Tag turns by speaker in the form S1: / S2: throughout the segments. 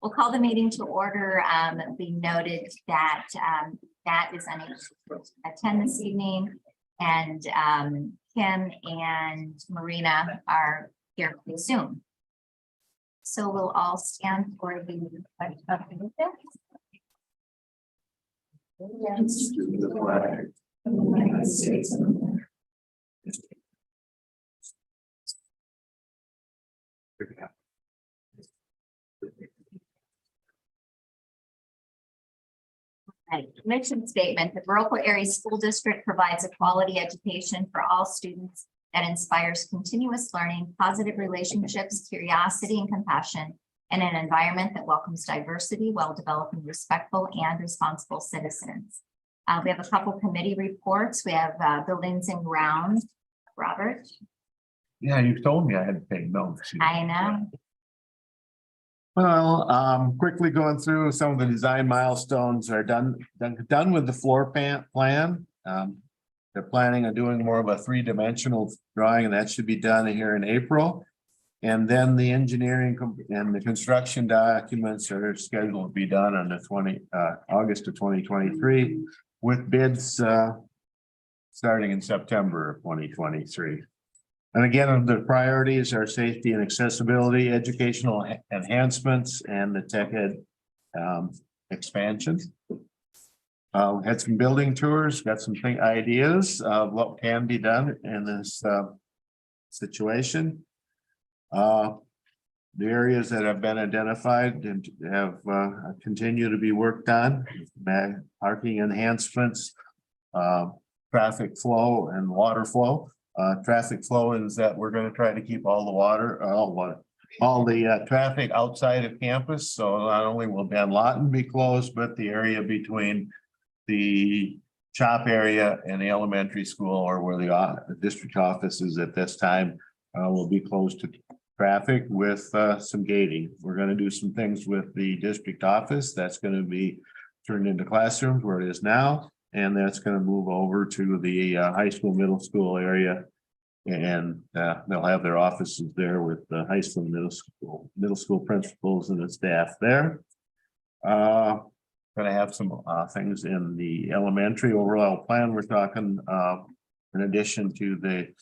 S1: We'll call the meeting to order. We noted that Matt is unable to attend this evening, and Kim and Marina are here pretty soon. So we'll all stand for the pledge of allegiance.
S2: Allegiance to the flag of the United States of America.
S1: Right. Mission statement: the Viroqua Area School District provides a quality education for all students that inspires continuous learning, positive relationships, curiosity, and compassion, and an environment that welcomes diversity while developing respectful and responsible citizens. We have a couple committee reports. We have buildings and grounds. Robert?
S2: Yeah, you told me I had to take notes.
S1: I know.
S3: Well, quickly going through some of the design milestones are done with the floor plan. They're planning on doing more of a three-dimensional drawing, and that should be done here in April. And then the engineering and the construction documents are scheduled to be done on the August of 2023, with bids starting in September of 2023. And again, the priorities are safety and accessibility, educational enhancements, and the tech ed expansion. Had some building tours, got some ideas of what can be done in this situation. The areas that have been identified and have continue to be worked on: parking enhancements, traffic flow, and water flow. Traffic flow is that we're going to try to keep all the traffic outside of campus. So not only will Van Lawton be closed, but the area between the shop area and the elementary school, or where the district office is at this time, will be closed to traffic with some gating. We're going to do some things with the district office that's going to be turned into classrooms where it is now. And that's going to move over to the high school, middle school area. And they'll have their offices there with the high school, middle school principals and the staff there. Going to have some things in the elementary overall plan. We're talking in addition to the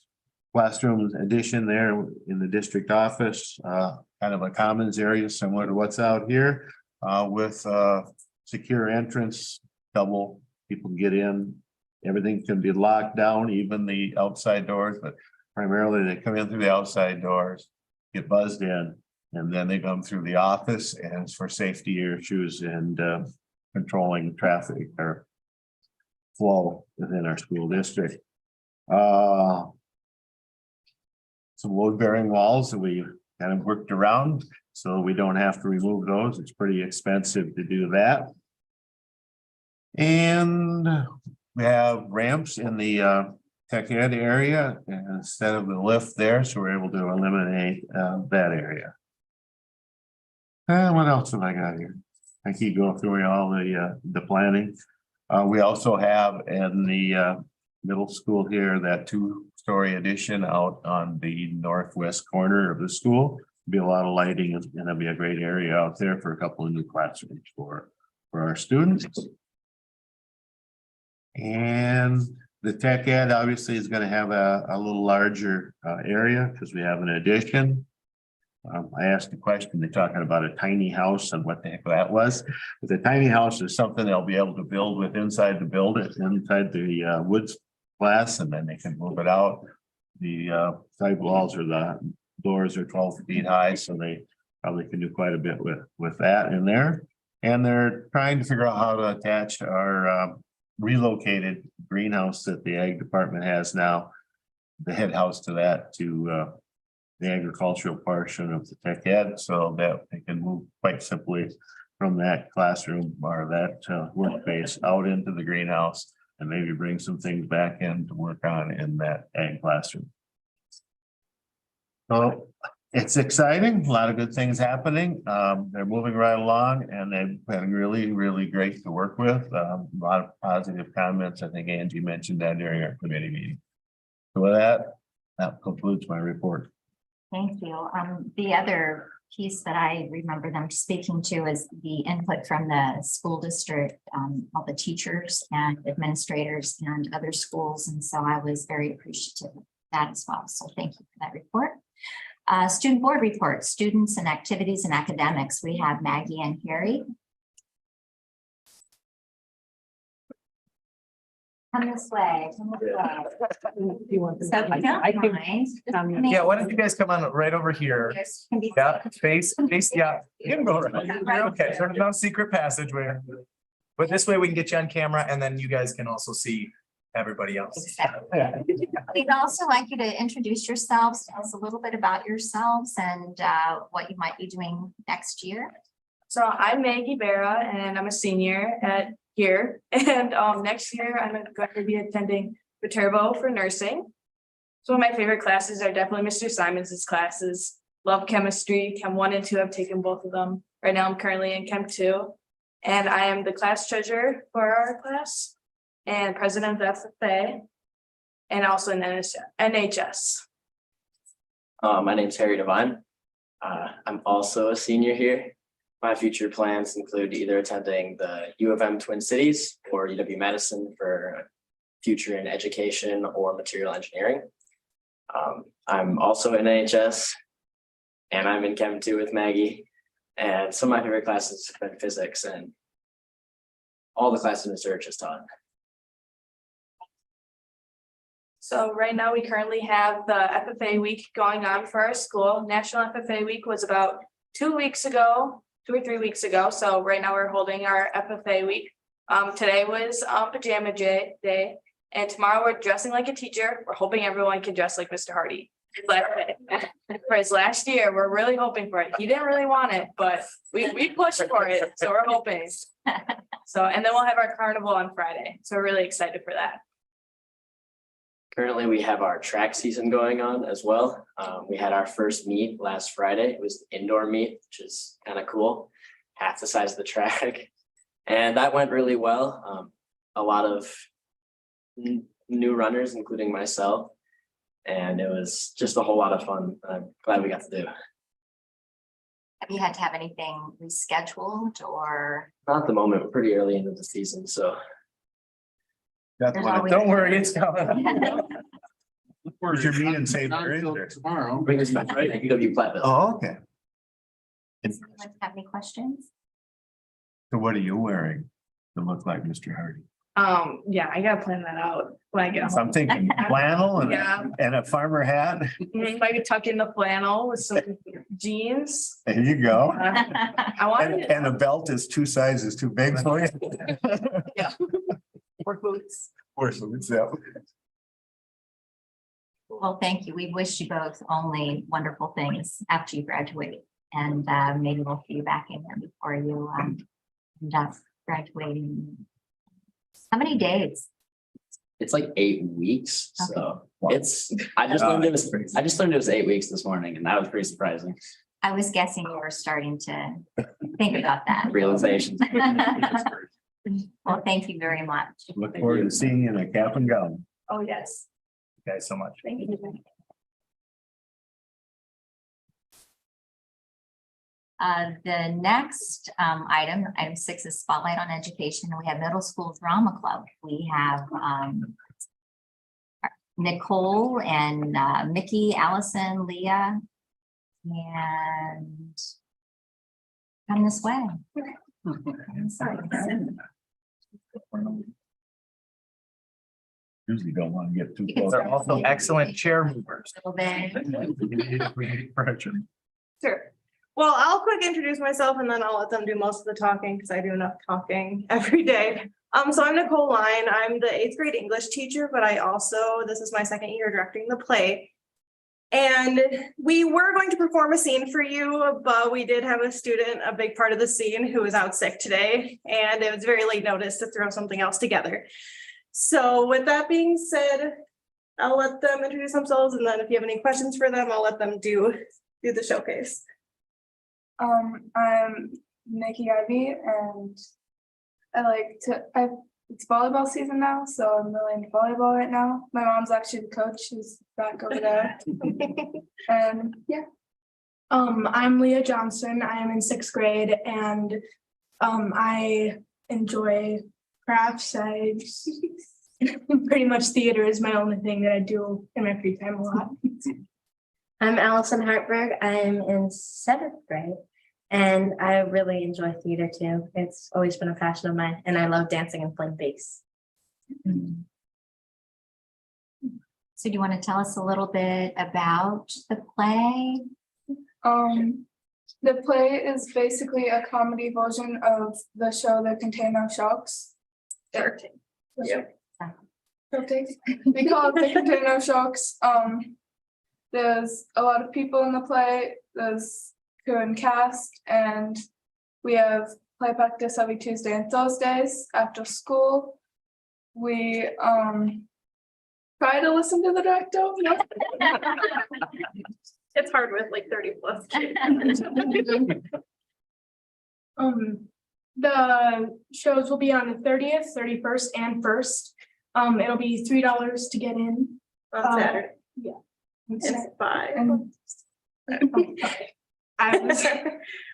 S3: classroom addition there in the district office, kind of a commons area similar to what's out here, with secure entrance, double. People can get in, everything can be locked down, even the outside doors, but primarily they come in through the outside doors, get buzzed in, and then they come through the office, and it's for safety issues and controlling traffic or flow within our school district. Some load-bearing walls that we kind of worked around, so we don't have to remove those. It's pretty expensive to do that. And we have ramps in the tech ed area instead of the lift there, so we're able to eliminate that area. What else have I got here? I keep going through all the planning. We also have in the middle school here that two-story addition out on the northwest corner of the school. Be a lot of lighting, and it'll be a great area out there for a couple of new classrooms for our students. And the tech ed obviously is going to have a little larger area because we have an addition. I asked the question, they're talking about a tiny house and what the heck that was. But the tiny house is something they'll be able to build with inside the woods class, and then they can move it out. The side walls or the doors are 12 feet high, so they probably can do quite a bit with that in there. And they're trying to figure out how to attach our relocated greenhouse that the ag department has now, the head house to that, to the agricultural portion of the tech ed, so that they can move quite simply from that classroom or that workspace out into the greenhouse, and maybe bring some things back in to work on in that ag classroom. So it's exciting, a lot of good things happening. They're moving right along, and they've been really, really great to work with. A lot of positive comments. I think Angie mentioned that during our committee meeting. So with that concludes my report.
S1: Thank you. The other piece that I remember them speaking to is the input from the school district, all the teachers and administrators and other schools. And so I was very appreciative of that as well. So thank you for that report. Student board report, students and activities and academics. We have Maggie and Harry. Come this way. Come this way.
S4: You want
S1: So if you don't mind,
S4: Yeah, why don't you guys come on right over here?
S1: can be-
S4: Yeah, face, yeah, you can go around. You're okay. There's no secret passageway. But this way we can get you on camera and then you guys can also see everybody else.
S1: We'd also like you to introduce yourselves, tell us a little bit about yourselves and what you might be doing next year.
S5: So I'm Maggie Barra and I'm a senior at here. And next year I'm going to be attending Viterbo for nursing. Some of my favorite classes are definitely Mr. Simons's classes. Love chemistry, Chem 1 and 2. I've taken both of them. Right now I'm currently in Chem 2. And I am the class treasurer for our class and president of FFA and also in NHS.
S2: My name's Harry Devine. I'm also a senior here. My future plans include either attending the U of M Twin Cities or UW-Madison for future in education or material engineering. I'm also in NHS and I'm in Chem 2 with Maggie. And some of my favorite classes have been physics and all the classes Mr. Urch has taught.
S5: So right now we currently have the FFA week going on for our school. National FFA week was about 2 weeks ago, 2 or 3 weeks ago. So right now we're holding our FFA week. Today was pajama day and tomorrow we're dressing like a teacher. We're hoping everyone can dress like Mr. Hardy. But for his last year, we're really hoping for it. He didn't really want it, but we pushed for it. So we're hoping. So, and then we'll have our carnival on Friday. So we're really excited for that.
S2: Currently, we have our track season going on as well. We had our first meet last Friday. It was an indoor meet, which is kind of cool, half the size of the track. And that went really well. A lot of new runners, including myself. And it was just a whole lot of fun. I'm glad we got to do.
S1: Have you had to have anything rescheduled or?
S2: Not at the moment, we're pretty early into the season, so.
S3: That's
S1: There's
S3: what
S1: always-
S4: Don't worry, it's coming.
S3: Where's your meet in St. Mary's?
S2: Tomorrow. Bring us back, right? UW Platteville.
S3: Oh, okay.
S1: Does anyone have any questions?
S3: So what are you wearing to look like Mr. Hardy?
S5: Yeah, I gotta plan that out when I get
S3: So
S5: home.
S3: I'm thinking flannel and
S5: Yeah.
S3: and a farmer hat.
S5: If I could tuck in the flannel with some jeans.
S3: There you go.
S5: I wanted
S3: And a belt is 2 sizes too big for you.
S5: work boots.
S3: Or so it's that.
S1: Well, thank you. We wish you both only wonderful things after you graduate. And maybe we'll see you back in there before you end up graduating. How many days?
S2: It's like 8 weeks, so
S1: Okay.
S2: it's, I just learned it was 8 weeks this morning and that was pretty surprising.
S1: I was guessing you were starting to think about that.
S2: Realization.
S1: Well, thank you very much.
S3: Look forward to seeing you in a cap and gown.
S5: Oh, yes.
S4: You guys so much.
S5: Thank you.
S1: The next item 6 is Spotlight on Education, and we have Middle School Drama Club. We have Nicole and Mickey, Allison, Leah, and come this way.
S3: Usually don't want to get too
S1: You can
S3: close.
S4: They're also excellent chair movers.
S1: A little bit.
S6: Sure. Well, I'll quick introduce myself and then I'll let them do most of the talking because I do enough talking every day. So I'm Nicole Line. I'm the 8th grade English teacher, but I also, this is my 2nd year directing the play. And we were going to perform a scene for you, but we did have a student, a big part of the scene, who was out sick today. And it was very late notice to throw something else together. So with that being said, I'll let them introduce themselves. And then if you have any questions for them, I'll let them do the showcase.
S7: I'm Nikki Ivy and it's volleyball season now, so I'm really into volleyball right now. My mom's actually the coach, she's back over there. And yeah. I'm Leah Johnson. I am in 6th grade and I enjoy crafts. I pretty much theater is my only thing that I do in my free time a lot.
S8: I'm Allison Hartberg. I'm in 7th grade and I really enjoy theater too. It's always been a passion of mine and I love dancing and playing bass.
S1: So do you want to tell us a little bit about the play?
S7: The play is basically a comedy version of the show The Container Sharks.
S6: Shark Tank.
S7: Shark Tank. We call it The Container Sharks. There's a lot of people in the play. There's crew and cast, and we have play practice every Tuesday and Thursdays after school. We try to listen to the director.
S6: It's hard with like 30 plus kids.
S7: The shows will be on the 30th, 31st, and 1st. It'll be $3 to get in.
S6: On Saturday.
S7: Yeah.
S6: It's 5.
S7: And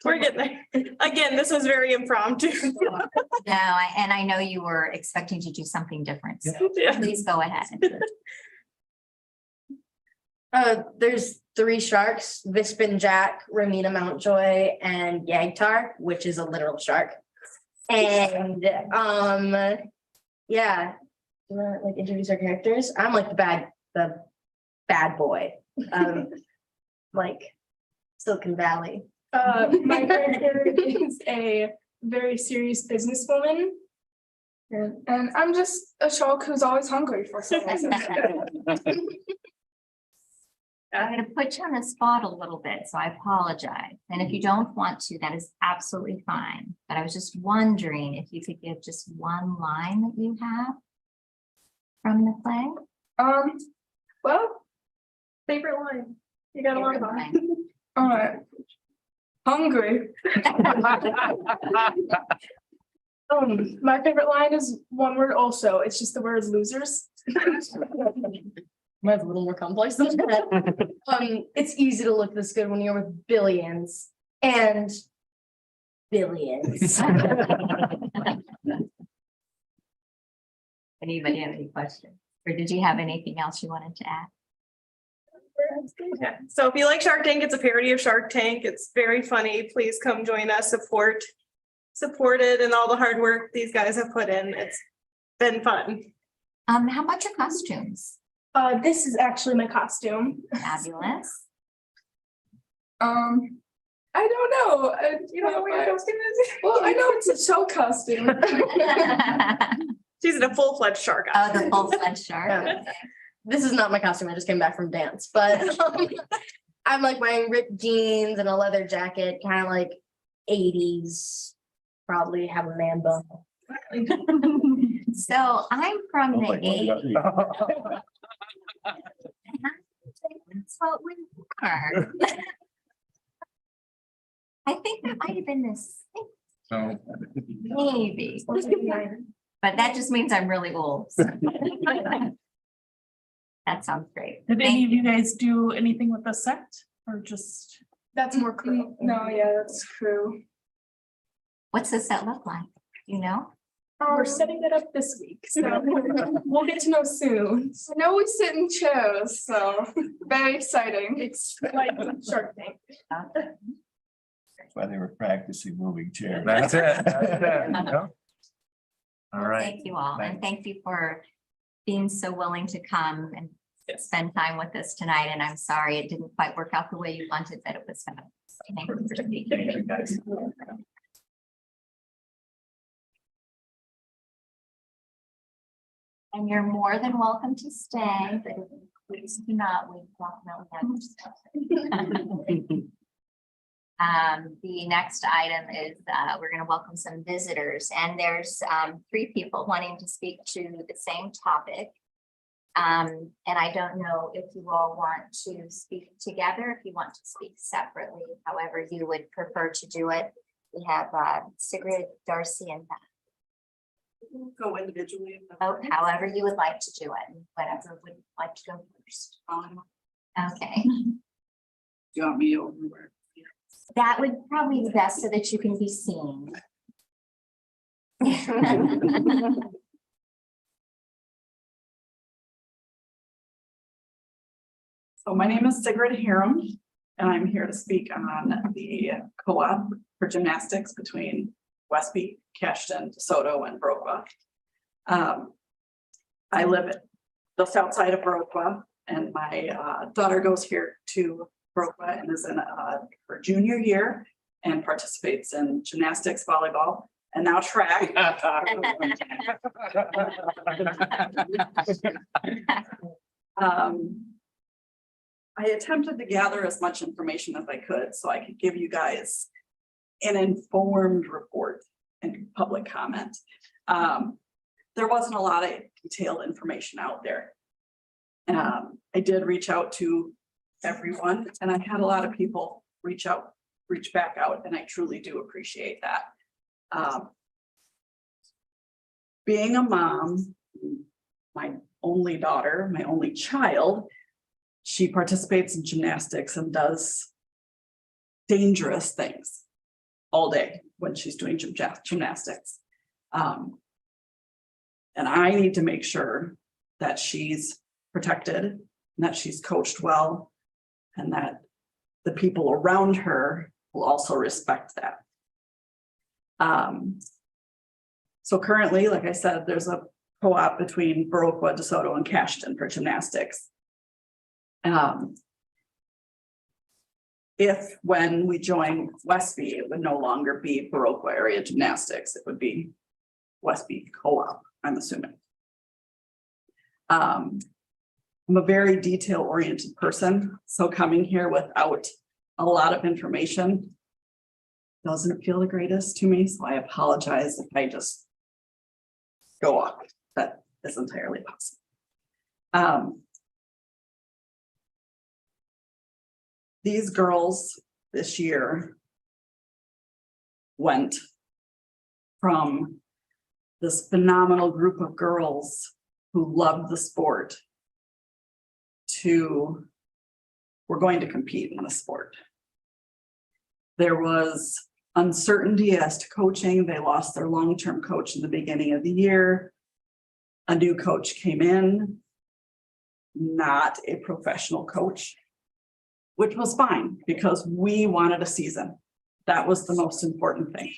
S6: We're getting there. Again, this was very impromptu.
S1: No, and I know you were expecting to do something different. So
S6: Yeah.
S1: please go ahead.
S8: There's 3 sharks, Vispin Jack, Ramina Mountjoy, and Yagtar, which is a literal shark. And yeah, you wanna like introduce our characters? I'm like the bad boy. Like Silicon Valley.
S7: my character is a very serious businesswoman. And I'm just a shark who's always hungry for some reason.
S1: I'm going to put you on the spot a little bit, so I apologize. And if you don't want to, that is absolutely fine. But I was just wondering if you could give just one line that you have from the play.
S7: Well,
S6: Favorite line. You got a lot of them.
S7: all right. Hungry. My favorite line is one word also. It's just the word losers.
S8: Mine's a little more complex than that. It's easy to look this good when you're with billions and billions.
S1: Anybody have any questions? Or did you have anything else you wanted to add?
S6: Yeah. So if you like Shark Tank, it's a parody of Shark Tank. It's very funny. Please come join us, support it and all the hard work these guys have put in. It's been fun.
S1: How about your costumes?
S7: This is actually my costume.
S1: Fabulous.
S7: I don't know.
S6: You don't know what your costume is?
S7: Well, I know it's a show costume.
S6: She's in a full-fledged shark.
S1: Oh, the full-fledged shark.
S8: Yeah. This is not my costume. I just came back from dance, but I'm like wearing ripped jeans and a leather jacket, kind of like 80s. Probably have a man bun.
S1: So I'm from
S3: Oh
S1: the
S3: my God.
S1: 80s. That's what we were. I think that might have been this,
S3: So,
S1: maybe. But that just means I'm really old. That sounds great.
S9: Did any
S1: Thank
S9: of you guys do anything with the set or just?
S7: That's more crew. No, yeah, that's true.
S1: What's the set look like? You know?
S7: We're setting it up this week, so we'll get to know soon.
S9: I know we sit in chairs, so very exciting.
S7: It's like Shark Tank.
S3: that's why they were practicing moving chairs.
S4: That's it. Yeah. All right.
S1: Thank you all, and thank you for being so willing to come and spend time with us tonight. And I'm sorry it didn't quite work out the way you wanted, but it was fun. Thank you for being here.
S4: Thank you, guys.
S1: And you're more than welcome to stay, but please do not, we definitely have. The next item is, we're gonna welcome some visitors, and there's 3 people wanting to speak to the same topic. And I don't know if you all want to speak together, if you want to speak separately, however you would prefer to do it. We have Sigrid, Darcy, and Beth.
S6: Go individually.
S1: Oh, however you would like to do it, whatever would like to go first. Okay.
S10: Do you want me over where?
S1: That would probably be best so that you can be seen.
S10: So my name is Sigrid Hiram, and I'm here to speak on the co-op for gymnastics between Westby, Cashton, DeSoto, and Viroqua. I live just outside of Viroqua, and my daughter goes here to Viroqua and is in her junior year and participates in gymnastics, volleyball, and now track. I attempted to gather as much information as I could so I could give you guys an informed report and public comment. There wasn't a lot of detailed information out there. I did reach out to everyone, and I had a lot of people reach back out, and I truly do appreciate that. Being a mom, my only daughter, my only child, she participates in gymnastics and does dangerous things all day when she's doing gymnastics. And I need to make sure that she's protected and that she's coached well and that the people around her will also respect that. So currently, like I said, there's a co-op between Viroqua, DeSoto, and Cashton for gymnastics. If when we join Westby, it would no longer be Viroqua area gymnastics, it would be Westby co-op, I'm assuming. I'm a very detail-oriented person, so coming here without a lot of information doesn't feel the greatest to me, so I apologize if I just go off. That is entirely possible. These girls this year went from this phenomenal group of girls who loved the sport to we're going to compete in the sport. There was uncertainty as to coaching. They lost their long-term coach in the beginning of the year. A new coach came in, not a professional coach, which was fine because we wanted a season. That was the most important thing.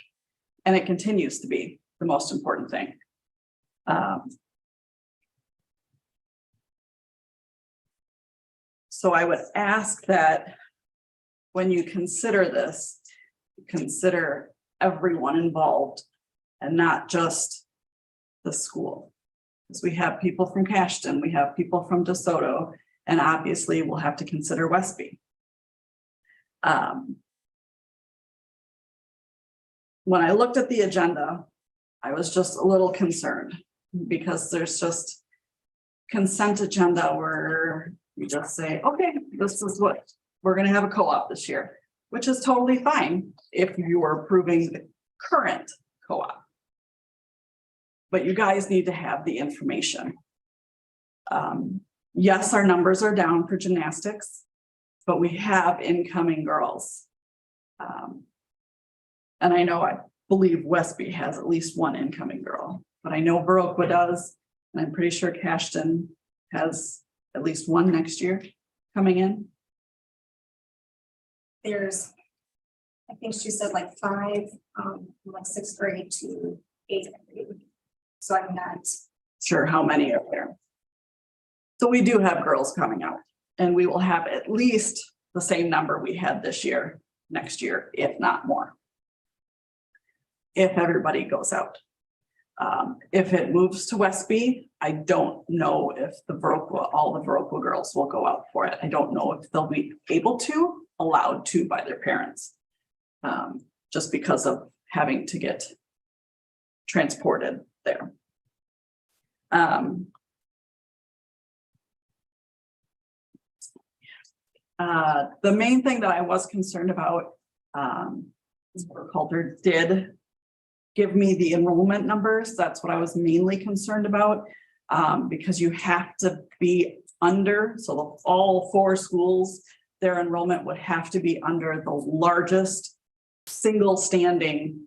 S10: And it continues to be the most important thing. So I would ask that when you consider this, consider everyone involved and not just the school. Because we have people from Cashton, we have people from DeSoto, and obviously we'll have to consider Westby. When I looked at the agenda, I was just a little concerned because there's just consent agenda where you just say, okay, this is what we're going to have a co-op this year, which is totally fine if you are approving the current co-op. But you guys need to have the information. Yes, our numbers are down for gymnastics, but we have incoming girls. And I believe Westby has at least one incoming girl, but I know Viroqua does, and I'm pretty sure Cashton has at least one next year coming in.
S11: There's, I think she said like 5, from like 6th grade to 8th grade. So I'm not
S10: sure how many are there. So we do have girls coming out, and we will have at least the same number we had this year, next year, if not more. If everybody goes out. If it moves to Westby, I don't know if all the Viroqua girls will go out for it. I don't know if they'll be able to, allowed to by their parents. Just because of having to get transported there. The main thing that I was concerned about, Coulter did give me the enrollment numbers. That's what I was mainly concerned about, because you have to be under, so all 4 schools, their enrollment would have to be under the largest single standing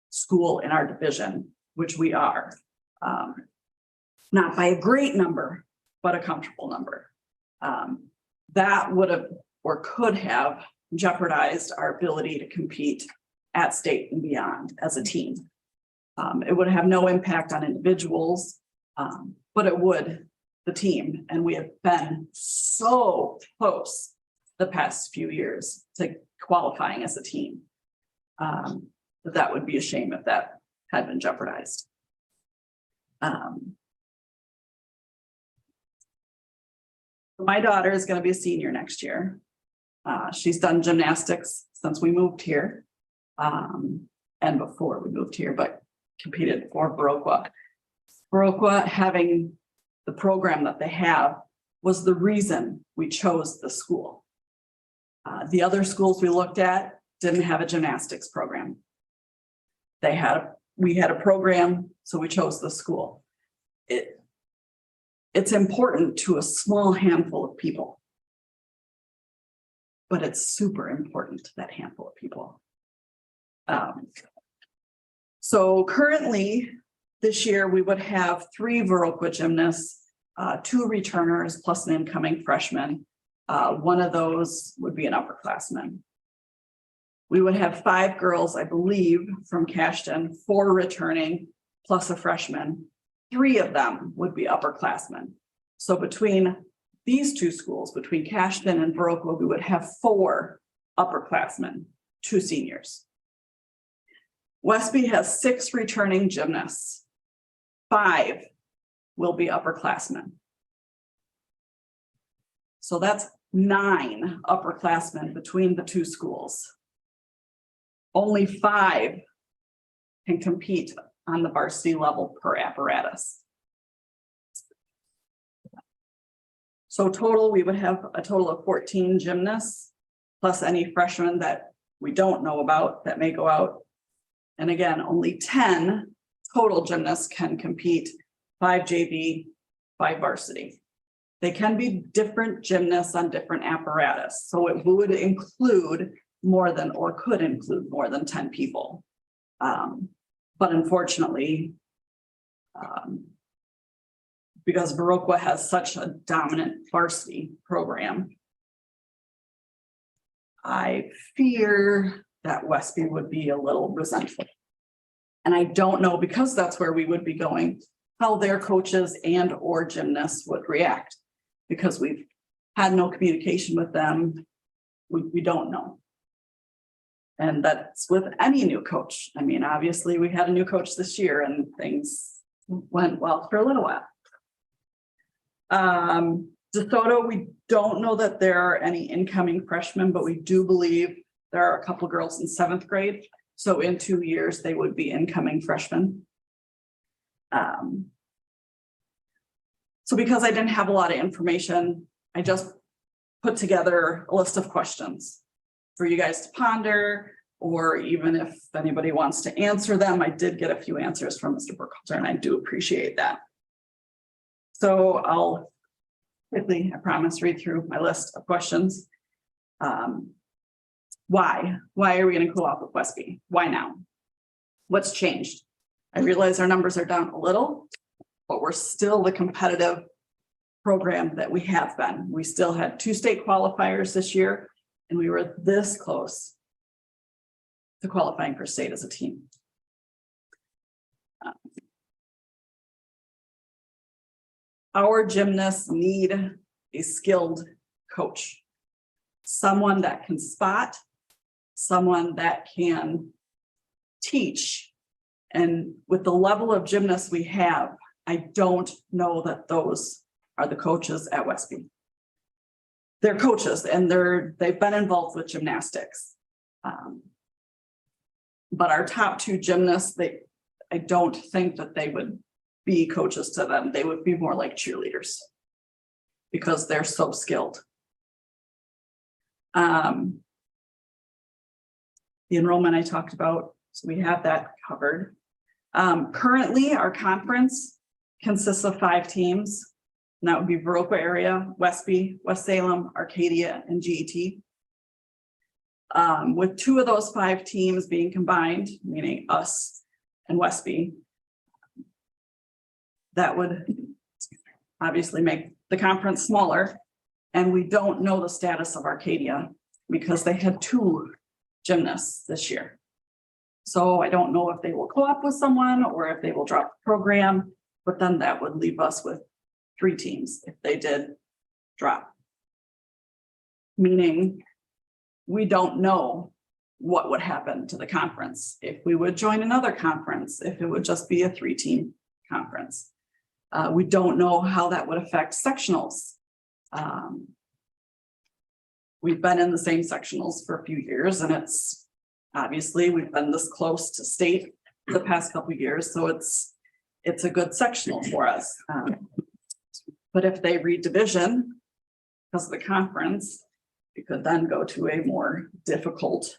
S10: school in our division, which we are. Not by a great number, but a comfortable number. That would have or could have jeopardized our ability to compete at state and beyond as a team. It would have no impact on individuals, but it would the team. And we have been so close the past few years to qualifying as a team. That would be a shame if that had been jeopardized. My daughter is going to be a senior next year. She's done gymnastics since we moved here. And before we moved here, but competed for Viroqua. Viroqua, having the program that they have, was the reason we chose the school. The other schools we looked at didn't have a gymnastics program. We had a program, so we chose the school. It's important to a small handful of people, but it's super important to that handful of people. So currently, this year, we would have 3 Viroqua gymnasts, 2 returners plus an incoming freshman. One of those would be an upperclassman. We would have 5 girls, I believe, from Cashton, 4 returning plus a freshman. 3 of them would be upperclassmen. So between these 2 schools, between Cashton and Viroqua, we would have 4 upperclassmen, 2 seniors. Westby has 6 returning gymnasts. 5 will be upperclassmen. So that's 9 upperclassmen between the 2 schools. Only 5 can compete on the varsity level per apparatus. So total, we would have a total of 14 gymnasts, plus any freshmen that we don't know about that may go out. And again, only 10 total gymnasts can compete, 5 JV, 5 varsity. They can be different gymnasts on different apparatus. So it would include more than, or could include more than 10 people. But unfortunately, because Viroqua has such a dominant varsity program, I fear that Westby would be a little resentful. And I don't know, because that's where we would be going, how their coaches and or gymnasts would react, because we've had no communication with them. We don't know. And that's with any new coach. I mean, obviously we had a new coach this year and things went well for a little while. DeSoto, we don't know that there are any incoming freshmen, but we do believe there are a couple of girls in 7th grade. So in 2 years, they would be incoming freshmen. So because I didn't have a lot of information, I just put together a list of questions for you guys to ponder, or even if anybody wants to answer them. I did get a few answers from Mr. Burkhalter, and I do appreciate that. So I'll quickly, I promise, read through my list of questions. Why? Why are we going to co-op with Westby? Why now? What's changed? I realize our numbers are down a little, but we're still the competitive program that we have been. We still had 2 state qualifiers this year, and we were this close to qualifying for state as a team. Our gymnasts need a skilled coach, someone that can spot, someone that can teach. And with the level of gymnasts we have, I don't know that those are the coaches at Westby. They're coaches and they've been involved with gymnastics. But our top 2 gymnasts, I don't think that they would be coaches to them. They would be more like cheerleaders because they're so skilled. The enrollment I talked about, so we have that covered. Currently, our conference consists of 5 teams. And that would be Viroqua area, Westby, West Salem, Arcadia, and GET. With 2 of those 5 teams being combined, meaning us and Westby, that would obviously make the conference smaller. And we don't know the status of Arcadia because they had 2 gymnasts this year. So I don't know if they will co-op with someone or if they will drop the program, but then that would leave us with 3 teams if they did drop. Meaning we don't know what would happen to the conference, if we would join another conference, if it would just be a 3-team conference. We don't know how that would affect sectionals. We've been in the same sectionals for a few years, and it's obviously we've been this close to state the past couple of years, so it's a good sectional for us. But if they read division because of the conference, we could then go to a more difficult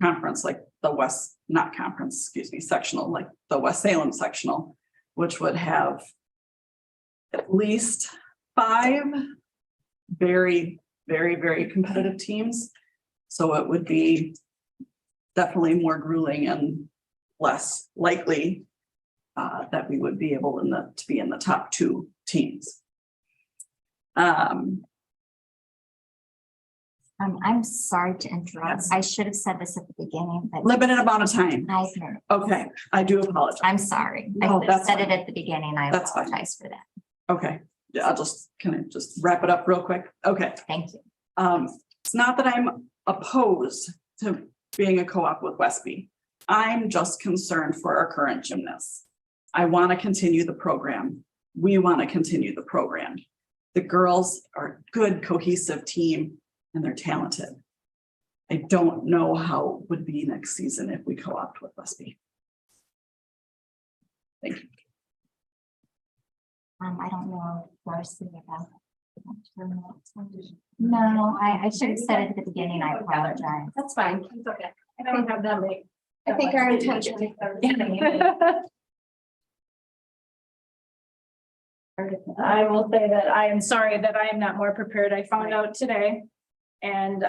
S10: conference like the West, not conference, excuse me, sectional, like the West Salem sectional, which would have at least 5 very, very, very competitive teams. So it would be definitely more grueling and less likely that we would be able to be in the top 2 teams.
S1: I'm sorry to interrupt.
S10: Yes.
S1: I should have said this at the beginning, but
S10: Limited amount of time.
S1: Eisner,
S10: Okay, I do apologize.
S1: I'm sorry. I
S10: No,
S1: should have
S10: that's
S1: said it
S10: fine.
S1: at the beginning. I
S10: That's fine.
S1: apologize for that.
S10: Okay, yeah, I'll just, can I just wrap it up real quick? Okay.
S1: Thank you.
S10: It's not that I'm opposed to being a co-op with Westby. I'm just concerned for our current gymnasts. I want to continue the program. We want to continue the program. The girls are a good cohesive team and they're talented. I don't know how it would be next season if we co-opt with Westby. Thank you.
S1: I don't know Darcy about. No, I should have said it at the beginning. I apologize.
S11: That's fine. It's okay. I don't have that late. I think
S5: much
S11: our
S5: to
S11: intention.
S5: I will say that I am sorry that I am not more prepared. I found out today. And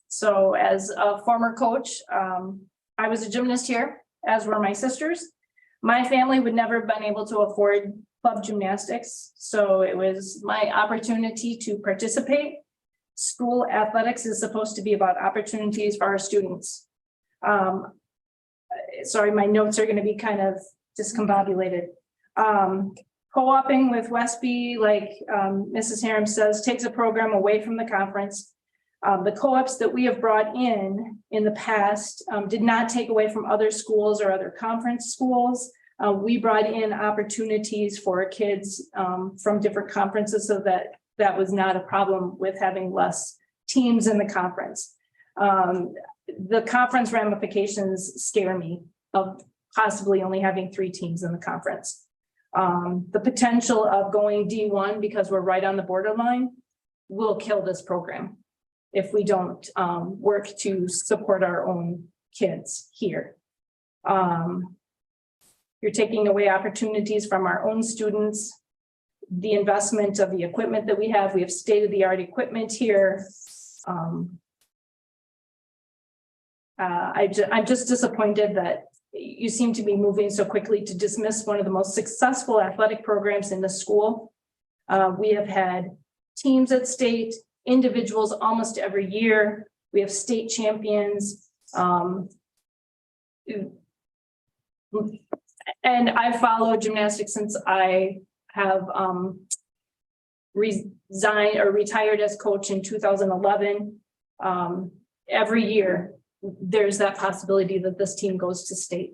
S5: so as a former coach, I was a gymnast here, as were my sisters. My family would never have been able to afford club gymnastics, so it was my opportunity to participate. School athletics is supposed to be about opportunities for our students. Sorry, my notes are going to be kind of discombobulated. Co-oping with Westby, like Mrs. Harum says, takes a program away from the conference. The co-ops that we have brought in the past did not take away from other schools or other conference schools. We brought in opportunities for kids from different conferences, so that was not a problem with having less teams in the conference. The conference ramifications scare me of possibly only having 3 teams in the conference. The potential of going D1 because we're right on the borderline will kill this program if we don't work to support our own kids here. You're taking away opportunities from our own students. The investment of the equipment that we have state-of-the-art equipment here. I'm just disappointed that you seem to be moving so quickly to dismiss one of the most successful athletic programs in the school. We have had teams at state, individuals almost every year. We have state champions. And I followed gymnastics since I have resigned or retired as coach in 2011. Every year, there's that possibility that this team goes to state.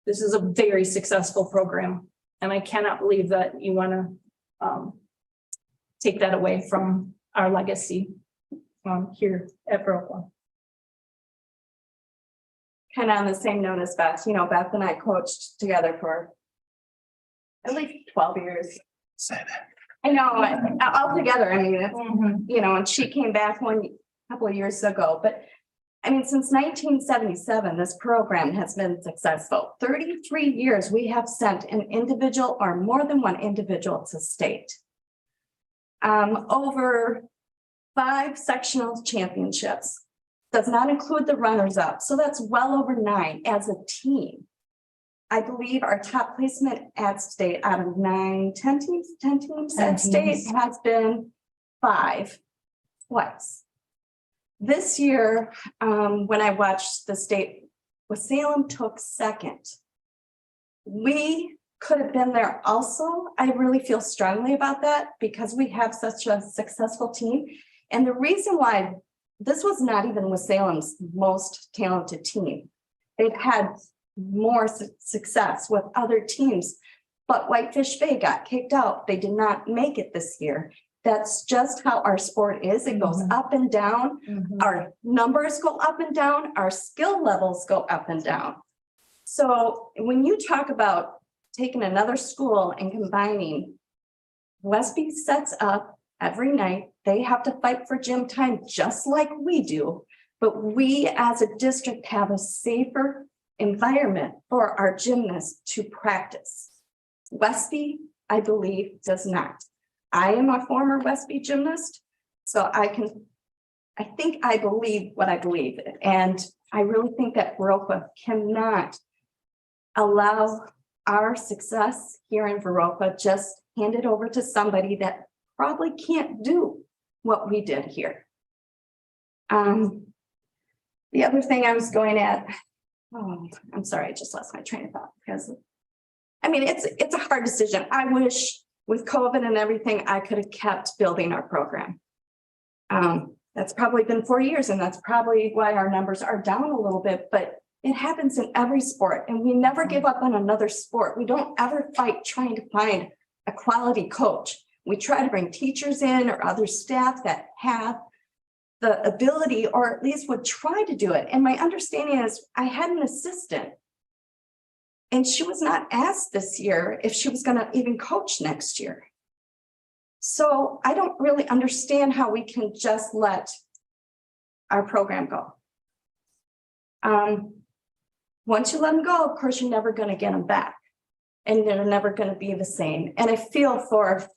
S5: This is a very successful program, and I cannot believe that you want to take that away from our legacy here at Viroqua.
S11: Kind of on the same note as Beth, you know, Beth and I coached together for at least 12 years. I know, all together, I mean, it's, you know, and she came back couple of years ago, but I mean, since 1977, this program has been successful. 33 years, we have sent an individual or more than one individual to state. Over 5 sectional championships. Does not include the runners-up, so that's well over 9 as a team. I believe our top placement at state out of 10 teams at state has been 5 twice. This year, when I watched the state, Salem took second. We could have been there also. I really feel strongly about that because we have such a successful team. And the reason why this was not even Salem's most talented team. They've had more success with other teams, but Whitefish Bay got kicked out. They did not make it this year. That's just how our sport is. It goes up and down. Our numbers go up and down. Our skill levels go up and down. So when you talk about taking another school and combining, Westby sets up every night. They have to fight for gym time just like we do. But we as a district have a safer environment for our gymnasts to practice. Westby, I believe, does not. I am a former Westby gymnast, so I think I believe what I believe. And I really think that Viroqua cannot allow our success here in Viroqua just hand it over to somebody that probably can't do what we did here. The other thing I was going at, oh, I'm sorry, I just lost my train of thought because, I mean, it's a hard decision. I wish with COVID and everything, I could have kept building our program. That's probably been 4 years, and that's probably why our numbers are down a little bit, but it happens in every sport, and we never give up on another sport. We don't ever fight trying to find a quality coach. We try to bring teachers in or other staff that have the ability, or at least would try to do it. And my understanding is I had an assistant and she was not asked this year if she was going to even coach next year. So I don't really understand how we can just let our program go. Once you let them go, of course, you're never going to get them back and they're never going to be the same. And I feel for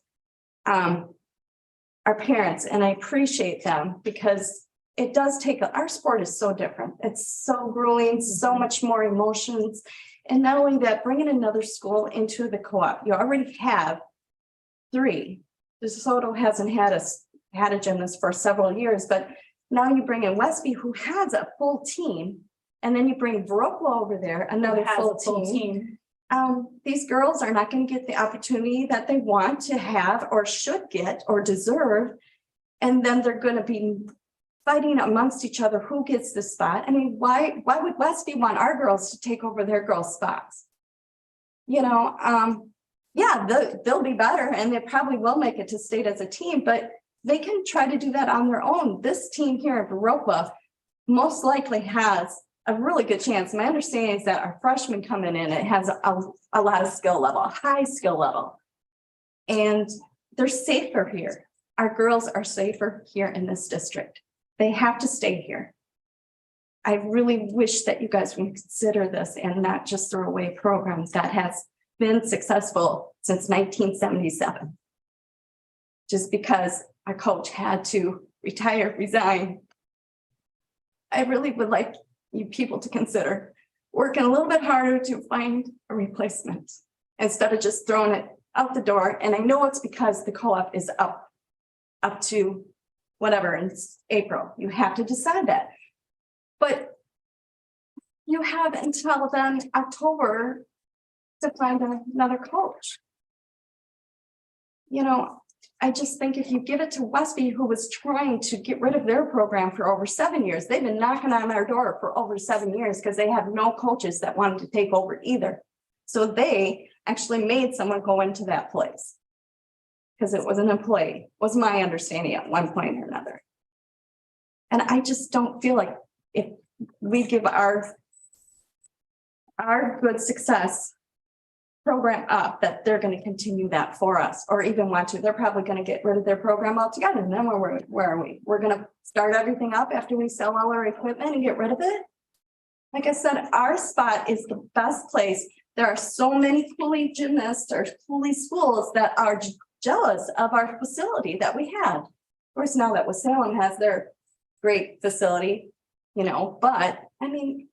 S11: our parents, and I appreciate them because it does take, our sport is so different. It's so grueling, so much more emotions. And not only that, bringing another school into the co-op, you already have 3. DeSoto hasn't had a gymnast for several years, but now you bring in Westby, who has a full team, and then you bring Viroqua over there, another full team. These girls are not going to get the opportunity that they want to have or should get or deserve. And then they're going to be fighting amongst each other who gets the spot. I mean, why would Westby want our girls to take over their girls' spots? You know, yeah, they'll be better and they probably will make it to state as a team, but they can try to do that on their own. This team here at Viroqua most likely has a really good chance. My understanding is that our freshmen coming in, it has a lot of skill level, high skill level, and they're safer here. Our girls are safer here in this district. They have to stay here. I really wish that you guys would consider this and not just throw away programs that has been successful since 1977. Just because our coach had to resign. I really would like you people to consider working a little bit harder to find a replacement instead of just throwing it out the door. And I know it's because the co-op is up to whatever in April. You have to decide that. But you have until then October to find another coach. You know, I just think if you give it to Westby, who was trying to get rid of their program for over 7 years, they've been knocking on our door for over 7 years because they have no coaches that wanted to take over either. So they actually made someone go into that place because it was an employee, was my understanding at one point or another. And I just don't feel like if we give our good success program up, that they're gonna continue that for us, or even want to. They're probably gonna get rid of their program altogether, and then where are we? We're gonna start everything up after we sell all our equipment and get rid of it? Like I said, our spot is the best place. There are so many Cooley gymnasts or Cooley schools that are jealous of our facility that we have. Of course, now that Salem has their great facility, you know, but I mean,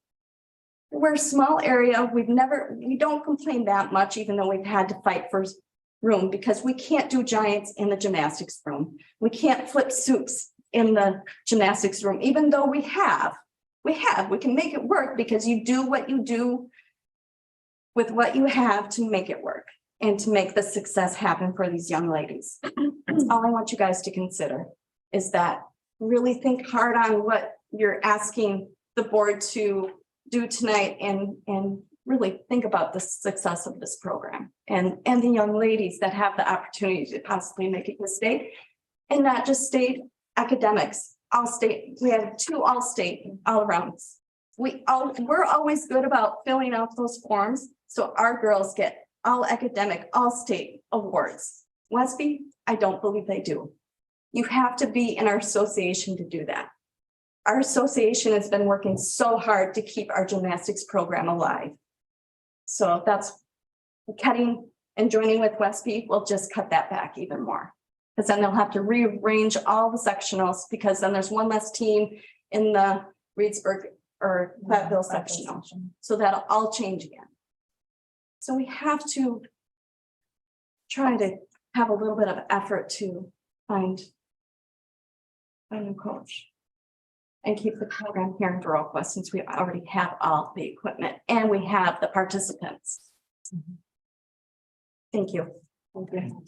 S11: we're a small area. We don't complain that much, even though we've had to fight for room, because we can't do giants in the gymnastics room. We can't flip suits in the gymnastics room, even though we can make it work, because you do what you do with what you have to make it work and to make the success happen for these young ladies. That's all I want you guys to consider, is that really think hard on what you're asking the board to do tonight, and really think about the success of this program and the young ladies that have the opportunity to possibly make it to state, and not just state academics, all state. We have 2 all-state all-arounds. We're always good about filling out those forms, so our girls get all academic, all state awards. Westby, I don't believe they do. You have to be in our association to do that. Our association has been working so hard to keep our gymnastics program alive. So that's cutting and joining with Westby will just cut that back even more. Because then they'll have to rearrange all the sectionals, because then there's one less team in the Reedsburg or Platteville sectional. So that'll all change again. So we have to try to have a little bit of effort to find a new coach and keep the program here in Viroqua, since we already have all the equipment and we have the participants. Thank you. Thank you.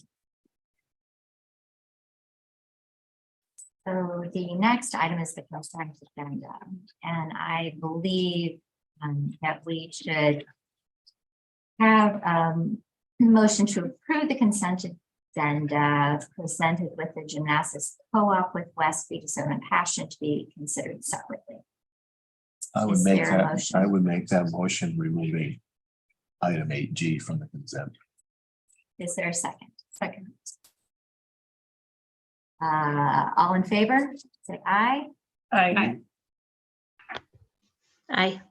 S1: So the next item is the consent agenda, and I believe that we should have a motion to approve the consent agenda presented with the gymnastics co-op with Westby, DeSoto, and Passion to be considered separately.
S3: I would
S1: Is
S3: make
S1: there a
S3: that,
S1: motion?
S3: I would make that motion removing item 8G from the consent.
S1: Is there a second? Second. All in favor, say aye.
S10: Aye.
S1: Aye.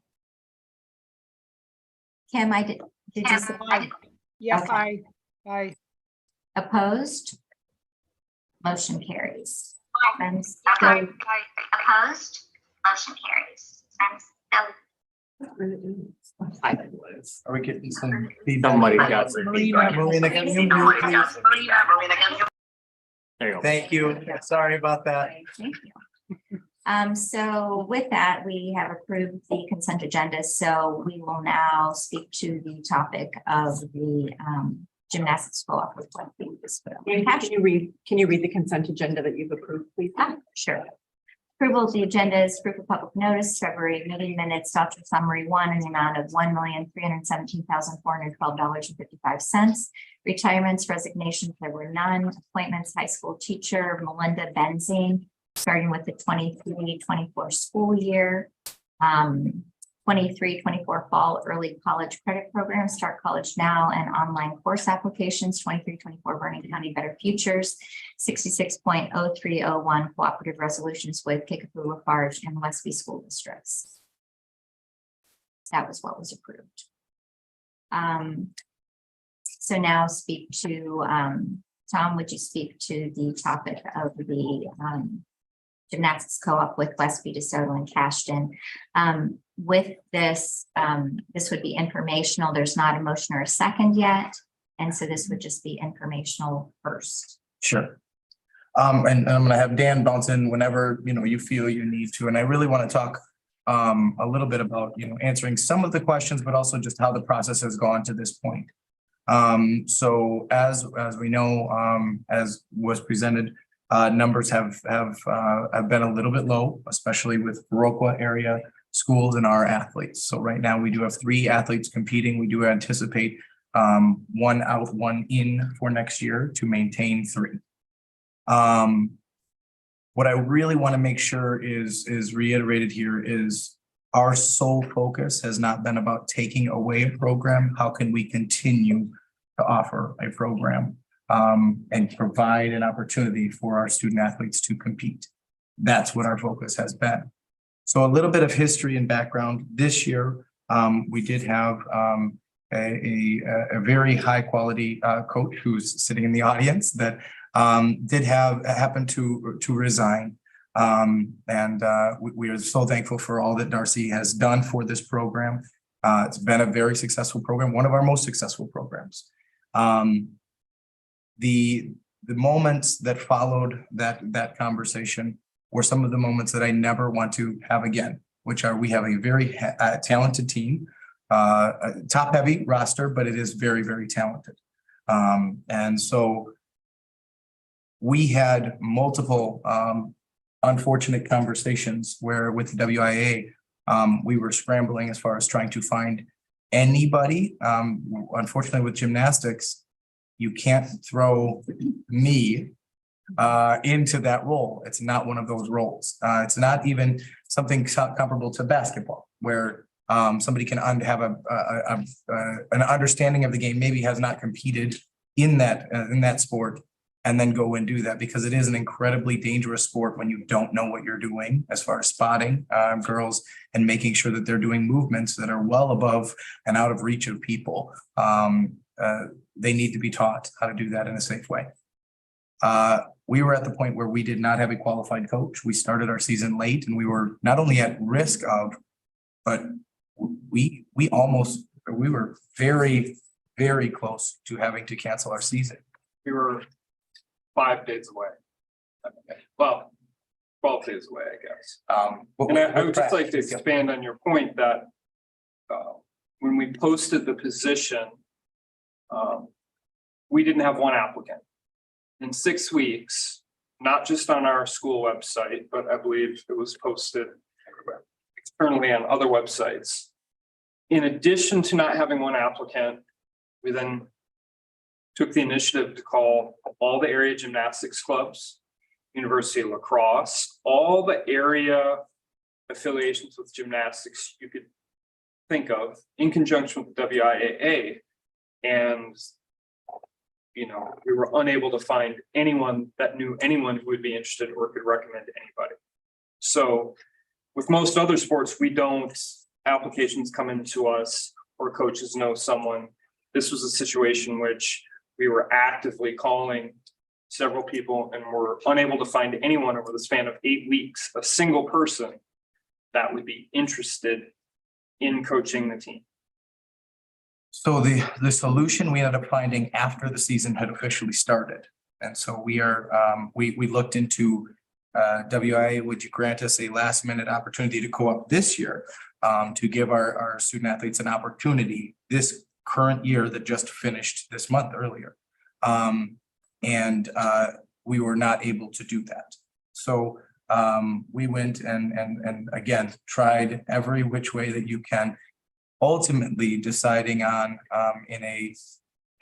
S1: Kim, did you say aye?
S12: Yes,
S1: Okay.
S12: aye.
S1: Opposed? Motion carries. And so-
S13: Opposed, motion carries.
S4: Are we getting some feedback?
S2: Somebody got some feedback.
S4: Marina, can you mute, please?
S2: There you go.
S4: Thank you. Sorry about that.
S1: Thank you. So with that, we have approved the consent agenda. So we will now speak to the topic of the gymnastics co-op with Westby.
S12: Can you read the consent agenda that you've approved, please?
S1: Sure. Approval of the agenda is proof of public notice, February meeting minutes, Dr. Summary 1 in the amount of $1,317,412.55. Retirements, resignations, there were none. Appointments, high school teacher Melinda Benzine, starting with the 23-24 school year. 23-24 fall early college credit program, Start College Now, and online course applications, 23-24 Vernon County Better Futures, 66.0301 cooperative resolutions with Kickapoo, Lafarge, and Westby school districts. That was what was approved. So now speak to, Tom, would you speak to the topic of the gymnastics co-op with Westby, DeSoto, and Cashton? With this, this would be informational. There's not a motion or a second yet. And so this would just be informational first.
S4: Sure. And I'm gonna have Dan bounce in whenever, you feel you need to. And I really want to talk a little bit about, answering some of the questions, but also just how the process has gone to this point. So as we know, as was presented, numbers have been a little bit low, especially with Viroqua area schools and our athletes. So right now we do have 3 athletes competing. We do anticipate 1 out, 1 in for next year to maintain 3. What I really want to make sure is reiterated here is Our sole focus has not been about taking away a program. How can we continue to offer a program and provide an opportunity for our student athletes to compete? That's what our focus has been. So a little bit of history and background. This year, we did have a very high quality coach who's sitting in the audience that did happen to resign. We are so thankful for all that Darcy has done for this program. It's been a very successful program, one of our most successful programs. The moments that followed that conversation were some of the moments that I never want to have again, which are we have a very talented team, a top heavy roster, but it is very, very talented. And so we had multiple unfortunate conversations where with the WIA, we were scrambling as far as trying to find anybody. Unfortunately, with gymnastics, you can't throw me into that role. It's not one of those roles. It's not even something comparable to basketball, where somebody can have an understanding of the game, maybe has not competed in that sport, and then go and do that, because it is an incredibly dangerous sport when you don't know what you're doing as far as spotting girls and making sure that they're doing movements that are well above and out of reach of people. They need to be taught how to do that in a safe way. We were at the point where we did not have a qualified coach. We started our season late, and we were not only at risk of, but we were very, very close to having to cancel our season.
S14: We were 5 days away. Well, 12 days away, I guess. And I would just like to expand on your point that when we posted the position, we didn't have one applicant. In 6 weeks, not just on our school website, but I believe it was posted externally on other websites. In addition to not having one applicant, we then took the initiative to call all the area gymnastics clubs, University of Lacrosse, all the area affiliations with gymnastics you could think of, in conjunction with the WIAA. And we were unable to find anyone that knew anyone who would be interested or could recommend anybody. So with most other sports, applications come into us or coaches know someone. This was a situation which we were actively calling several people and were unable to find anyone over the span of 8 weeks, a single person that would be interested in coaching the team.
S4: So the solution we ended up finding after the season had officially started. And so we looked into WIA, would you grant us a last minute opportunity to go up this year to give our student athletes an opportunity this current year that just finished this month earlier. We were not able to do that. So we went and again, tried every which way that you can, ultimately deciding on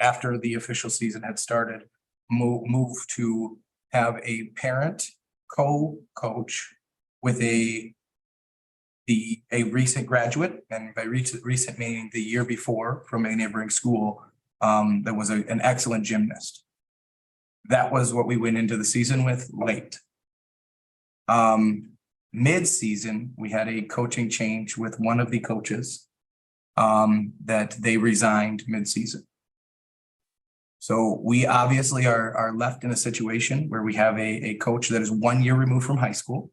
S4: after the official season had started, move to have a parent co-coach with a recent graduate, and by recent meaning the year before, from a neighboring school that was an excellent gymnast. That was what we went into the season with late. Mid-season, we had a coaching change with one of the coaches that they resigned mid-season. So we obviously are left in a situation where we have a coach that is 1 year removed from high school,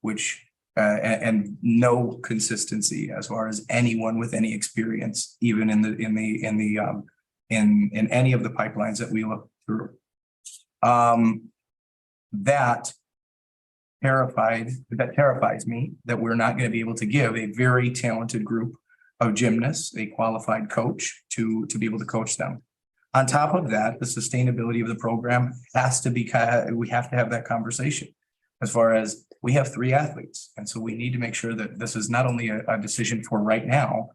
S4: which and no consistency as far as anyone with any experience, even in any of the pipelines that we look through. That terrifies me that we're not going to be able to give a very talented group of gymnasts a qualified coach to be able to coach them. On top of that, the sustainability of the program has to be, we have to have that conversation as far as we have 3 athletes. And so we need to make sure that this is not only a decision for right now.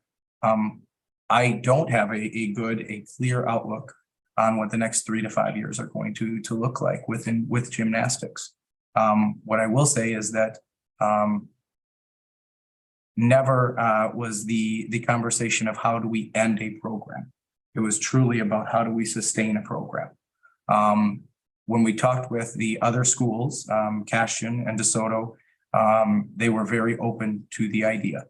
S4: I don't have a clear outlook on what the next 3 to 5 years are going to look like with gymnastics. What I will say is that never was the conversation of how do we end a program. It was truly about how do we sustain a program. When we talked with the other schools, Cashion and DeSoto, they were very open to the idea.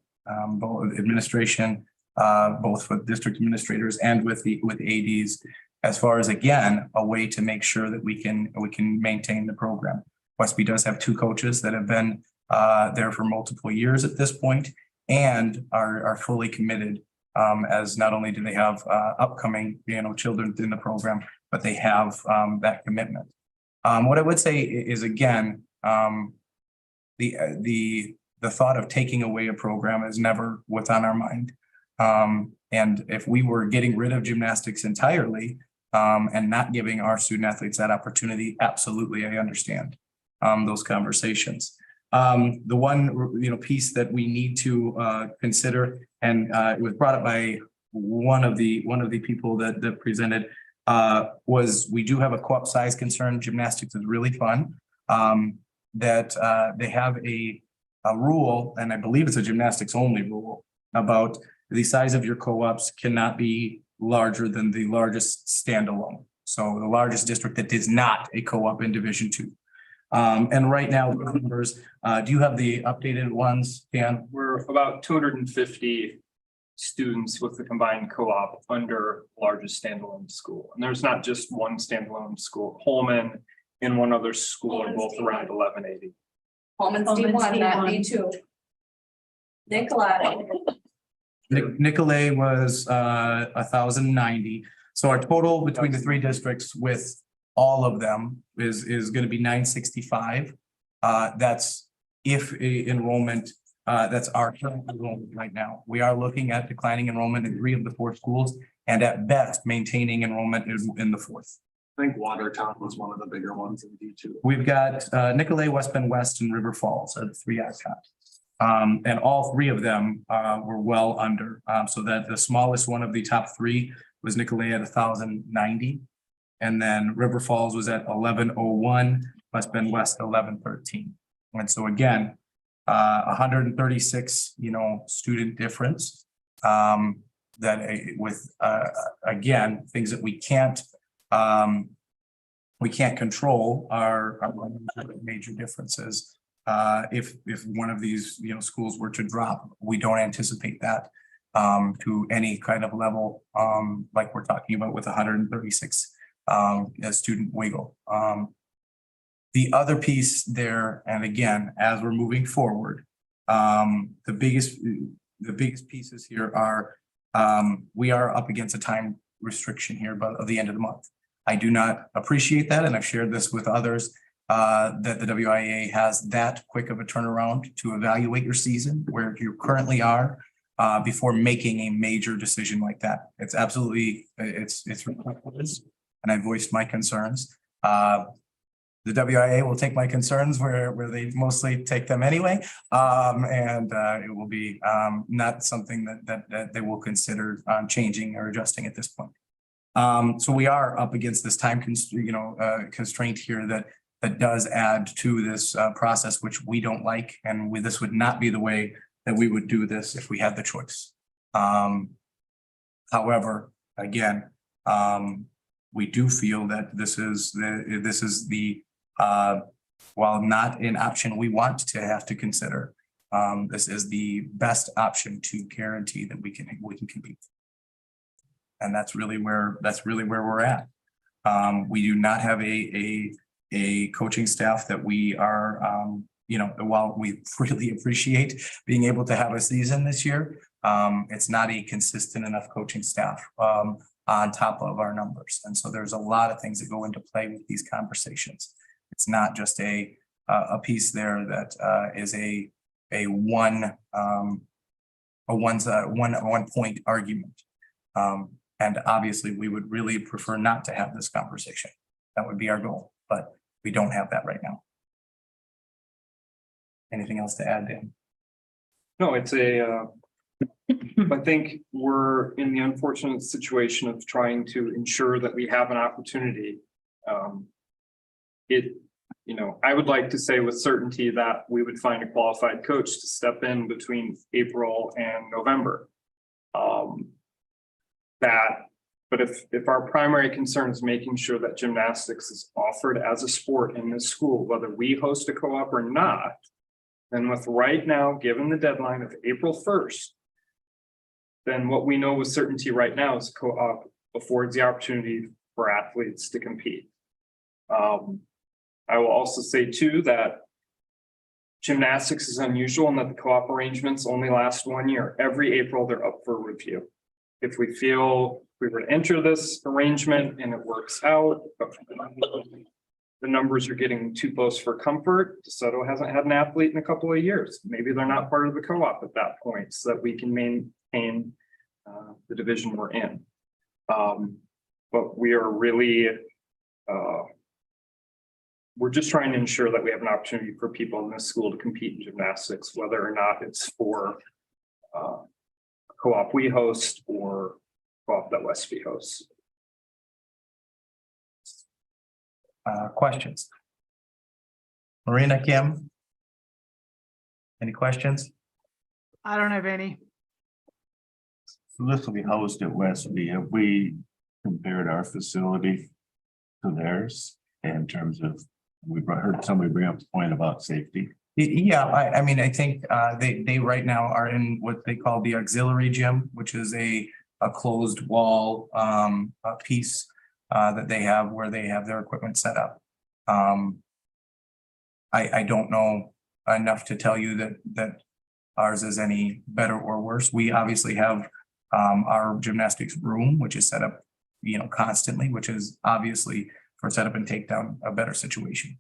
S4: Both administration, both with district administrators and with ADs, as far as, again, a way to make sure that we can maintain the program. Westby does have 2 coaches that have been there for multiple years at this point and are fully committed, as not only do they have upcoming, children in the program, but they have that commitment. What I would say is, again, the thought of taking away a program is never what's on our mind. And if we were getting rid of gymnastics entirely and not giving our student athletes that opportunity, absolutely, I understand those conversations. The one piece that we need to consider, and it was brought up by one of the people that presented, was we do have a co-op size concern. Gymnastics is really fun. That they have a rule, and I believe it's a gymnastics only rule, about the size of your co-ops cannot be larger than the largest standalone. So the largest district that is not a co-op in Division II. And right now, the numbers, do you have the updated ones, Dan?
S14: We're about 250 students with the combined co-op under largest standalone school. And there's not just one standalone school. Holman and one other school are both around 1180.
S11: Holman's D1, not D2. Nicolai.
S4: Nicolay was 1,090. So our total between the 3 districts with all of them is going to be 965. That's if enrollment, that's our current enrollment right now. We are looking at declining enrollment in 3 of the 4 schools, and at best maintaining enrollment in the 4th.
S15: I think Watertown was one of the bigger ones in D2.
S4: We've got Nicolay, West Bend West, and River Falls are the 3 I've got. And all 3 of them were well under. So that the smallest one of the top 3 was Nicolay at 1,090. And then River Falls was at 1101, West Bend West 1113. And so again, 136, student difference. That with again, things that we can't control are major differences. If one of these schools were to drop, we don't anticipate that to any kind of level like we're talking about with 136 student wiggle. The other piece there, and again, as we're moving forward, the biggest pieces here are we are up against a time restriction here, but at the end of the month. I do not appreciate that, and I've shared this with others, that the WIA has that quick of a turnaround to evaluate your season where you currently are before making a major decision like that. It's absolutely, it's ridiculous, and I voiced my concerns. The WIA will take my concerns where they mostly take them anyway, and it will be not something that they will consider changing or adjusting at this point. So we are up against this time constraint here that does add to this process, which we don't like, and this would not be the way that we would do this if we had the choice. However, again, we do feel that this is the while not an option we want to have to consider, this is the best option to guarantee that we can compete. And that's really where we're at. We do not have a coaching staff that we are, while we really appreciate being able to have a season this year, it's not a consistent enough coaching staff on top of our numbers. And so there's a lot of things that go into play with these conversations. It's not just a piece there that is a one point argument. And obviously we would really prefer not to have this conversation. That would be our goal, but we don't have that right now. Anything else to add, Dan?
S14: No, it's I think we're in the unfortunate situation of trying to ensure that we have an opportunity. It you know, I would like to say with certainty that we would find a qualified coach to step in between April and November. But if our primary concern is making sure that gymnastics is offered as a sport in this school, whether we host a co-op or not, then with right now, given the deadline of April 1st, then what we know with certainty right now is co-op affords the opportunity for athletes to compete. I will also say too that gymnastics is unusual in that the co-op arrangements only last 1 year. Every April, they're up for review. If we feel we were to enter this arrangement and it works out, but the numbers are getting too close for comfort, DeSoto hasn't had an athlete in a couple of years. Maybe they're not part of the co-op at that point so that we can maintain the division we're in. But we are really, we're just trying to ensure that we have an opportunity for people in this school to compete in gymnastics, whether or not it's for a co-op we host or co-op that Westby hosts.
S4: Questions? Marina, Kim? Any questions?
S9: I don't have any.
S3: So this will be hosted at Westby. Have we compared our facility to theirs in terms of, heard somebody bring up the point about safety?
S4: Yeah, I mean, I think they right now are in what they call the auxiliary gym, which is a closed wall piece that they have where they have their equipment set up. I don't know enough to tell you that ours is any better or worse. We obviously have our gymnastics room, which is set up, you know, constantly, which is obviously for setup and takedown a better situation.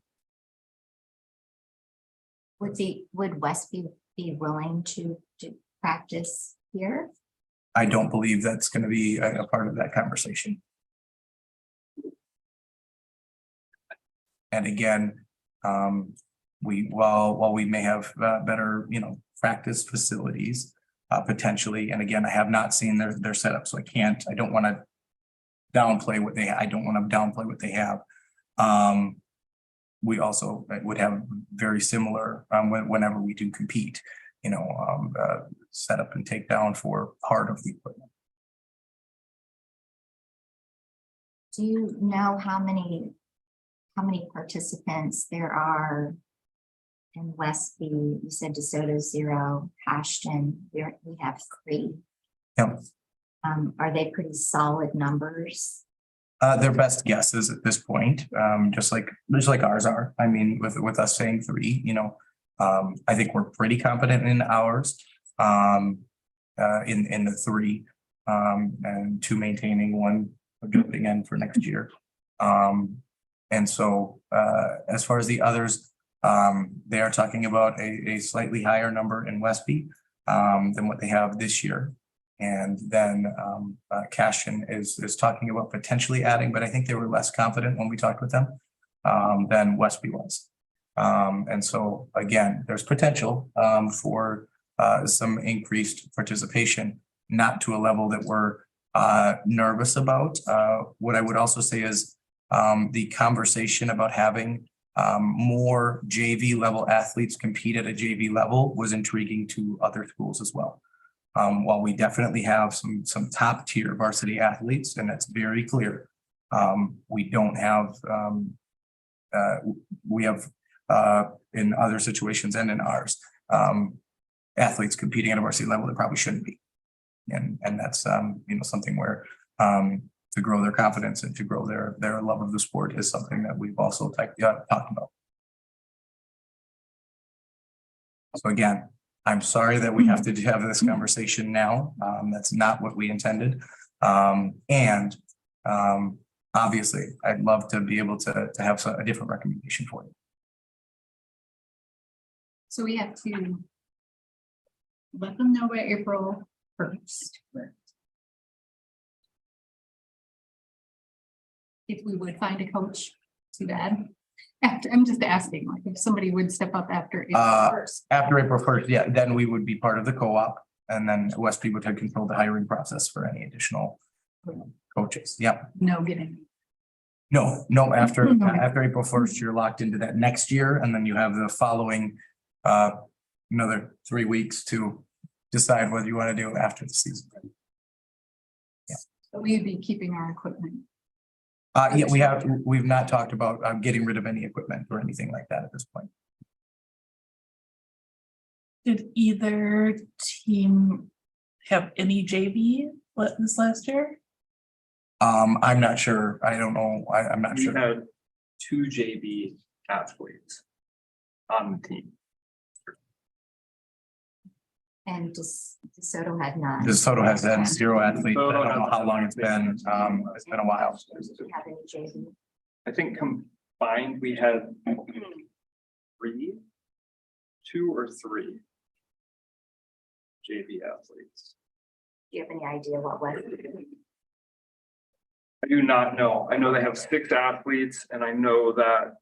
S1: Would Westby be willing to practice here?
S4: I don't believe that's going to be a part of that conversation. And again, while we may have better, you know, practice facilities potentially, and again, I have not seen their setup, so I don't want to downplay what they have. We also would have very similar whenever we do compete, you know, setup and takedown for part of the equipment.
S1: Do you know how many participants there are in Westby? You said DeSoto 0, Ashton, we have 3.
S4: Yeah.
S1: Are they pretty solid numbers?
S4: Their best guesses at this point, just like ours are. I mean, with us saying 3, you know, I think we're pretty confident in ours, in the 3, and 2 maintaining, 1 jumping in for next year. And so as far as the others, they are talking about a slightly higher number in Westby than what they have this year. And then Cashin is talking about potentially adding, but I think they were less confident when we talked with them than Westby was. And so again, there's potential for some increased participation, not to a level that we're nervous about. What I would also say is the conversation about having more JV level athletes compete at a JV level was intriguing to other schools as well. While we definitely have some top tier varsity athletes, and that's very clear, we don't have, we have in other situations and in ours, athletes competing at a varsity level that probably shouldn't be. And that's, you know, something where to grow their confidence and to grow their love of the sport is something that we've also talked about. So again, I'm sorry that we have to have this conversation now. That's not what we intended. And obviously, I'd love to be able to have a different recommendation for you.
S16: So we have to let them know by April 1st. If we would find a coach, too bad. I'm just asking, like, if somebody would step up after April 1st.
S4: After April 1st, yeah, then we would be part of the co-op, and then Westby would have control the hiring process for any additional coaches. Yeah.
S16: No getting.
S4: No, after April 1st, you're locked into that next year, and then you have the following another 3 weeks to decide what you want to do after the season.
S16: So we'd be keeping our equipment.
S4: Yeah, we've not talked about getting rid of any equipment or anything like that at this point.
S9: Did either team have any JV this last year?
S4: I'm not sure. I don't know. I'm not
S14: We
S4: sure.
S14: had 2 JV athletes on the team.
S1: And DeSoto had none.
S4: DeSoto has had 0 athletes. I
S14: DeSoto
S4: don't know
S14: has-
S4: how long it's been. It's been a while.
S1: Have any JV?
S14: I think combined, we had 2 or 3 JV athletes.
S1: Do you have any idea what was?
S14: I do not know. I know they have 6 athletes, and I know that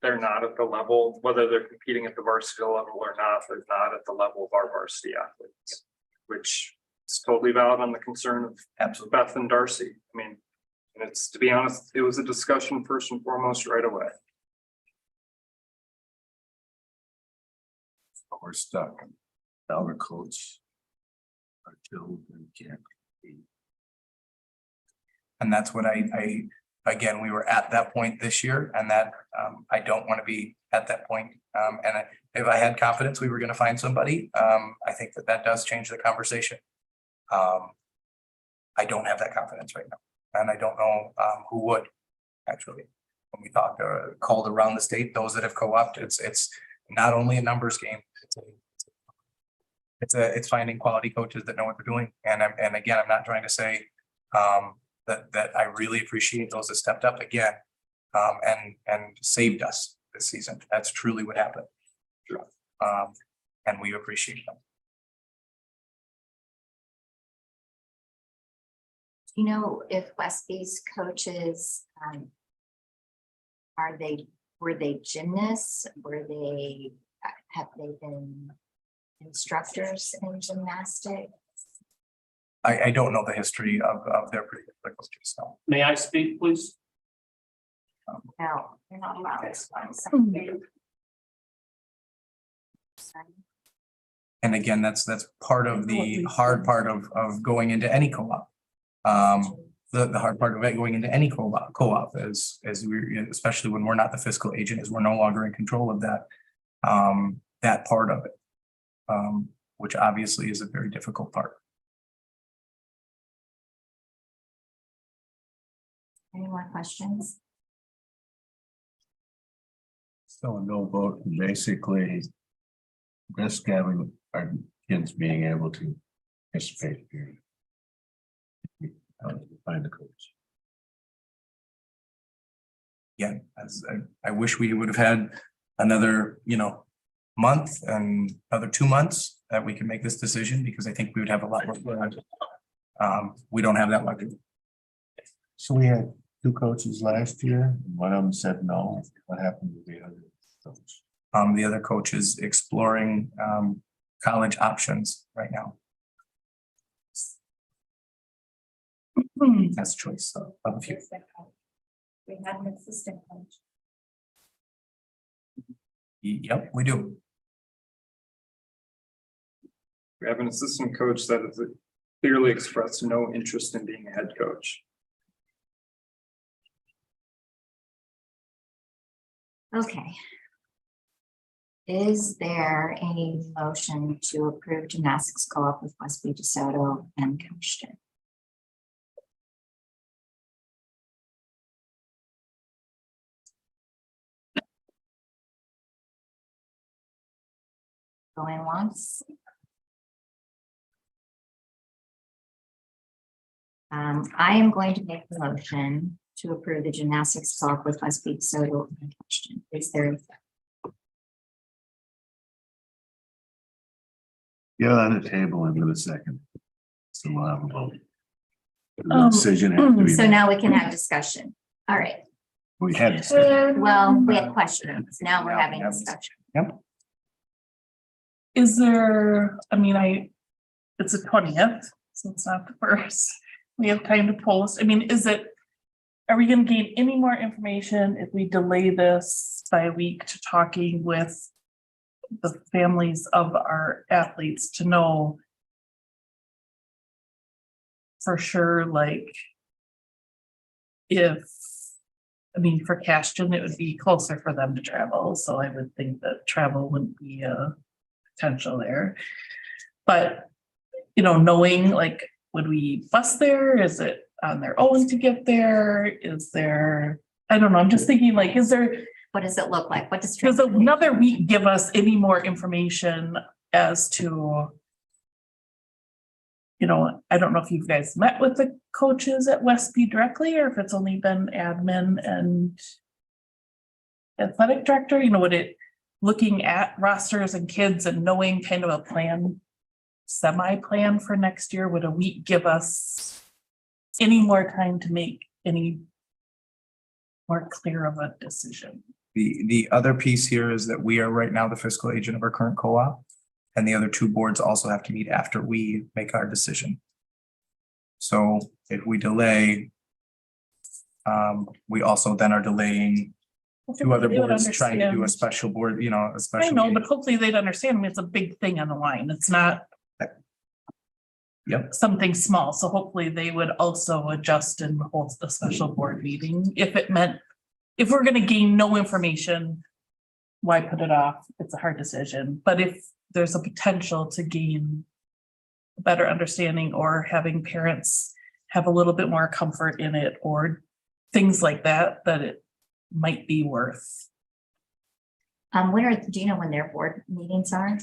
S14: they're not at the level, whether they're competing at the varsity level or not, they're not at the level of our varsity athletes, which is totally valid on the concern of
S4: Absolutely.
S14: Beth and Darcy. I mean, and it's, to be honest, it was a discussion first and foremost right away.
S3: We're stuck. Our coach. Our children can't compete.
S4: And that's what again, we were at that point this year, and that I don't want to be at that point. If I had confidence we were going to find somebody, I think that does change the conversation. I don't have that confidence right now, and I don't know who would actually. When we talked, called around the state, those that have co-opted, it's not only a numbers game. It's finding quality coaches that know what they're doing, and again, I'm not trying to say that I really appreciate those that stepped up again and saved us this season. That's truly what happened. And we appreciate them.
S1: You know, if Westby's coaches, were they gymnasts? Have they been instructors in gymnastics?
S4: I don't know the history of their particular coaches, so.
S15: May I speak, please?
S1: No, you're not allowed.
S4: And again, that's part of the hard part of going into any co-op. The hard part of it going into any co-op is we, especially when we're not the fiscal agent, is we're no longer in control of that part of it. Which obviously is a very difficult part.
S1: Any more questions?
S3: So a no vote, basically. Risk having our kids being able to participate here. Find a coach.
S4: Yeah, as I wish we would have had another, month and another 2 months that we can make this decision, because I think we would have a lot more. We don't have that luxury.
S3: So we had 2 coaches last year. One of them said no. What happened to the other coach?
S4: The other coach is exploring college options right now. That's choice of a few.
S1: We had an assistant coach.
S4: Yep, we do.
S14: We have an assistant coach that has clearly expressed no interest in being a head coach.
S1: Okay. Is there a motion to approve gymnastics co-op with Westby DeSoto and Coachton? Going once. I am going to make the motion to approve the gymnastics co-op with Westby DeSoto and Coachton. Is there?
S3: Get on the table and give a second. So we'll have a vote. The decision has to be
S1: So
S3: made.
S1: now we can have discussion. All right.
S3: We had discussion.
S1: Well, we had questions. Now we're having discussion.
S4: Yep.
S9: Is there, it's the 20th, so it's not the first. We have time to post. Is it are we gonna gain any more information if we delay this by a week to talking with the families of our athletes to know for sure, like, if, I mean, for Cashton, it would be closer for them to travel, so I would think that travel wouldn't be a potential there. But, you know, knowing, like, would we bus there? Is it on their own to get there? Is there, I don't know, I'm just thinking, like, is there,
S1: What does it look like? What does?
S9: does another week give us any more information as to, you know, I don't know if you guys met with the coaches at Westby directly, or if it's only been admin and athletic director, you know, would it, looking at rosters and kids and knowing kind of a plan, semi-plan for next year, would a week give us any more time to make any more clear of a decision?
S4: The other piece here is that we are right now the fiscal agent of our current co-op. And the other two boards also have to meet after we make our decision. So if we delay, we also then are delaying two other
S9: They would
S4: boards trying to do a
S9: understand.
S4: special board, you know, a special.
S9: I know,
S4: meeting.
S9: but hopefully they'd understand, I mean, it's a big thing on the line, it's not
S4: Yep.
S9: something small, so hopefully they would also adjust and hold the special board meeting if it meant, if we're gonna gain no information, why put it off? It's a hard decision, but if there's a potential to gain a better understanding or having parents have a little bit more comfort in it or things like that, that it might be worth.
S1: When are, do you know when their board meetings are?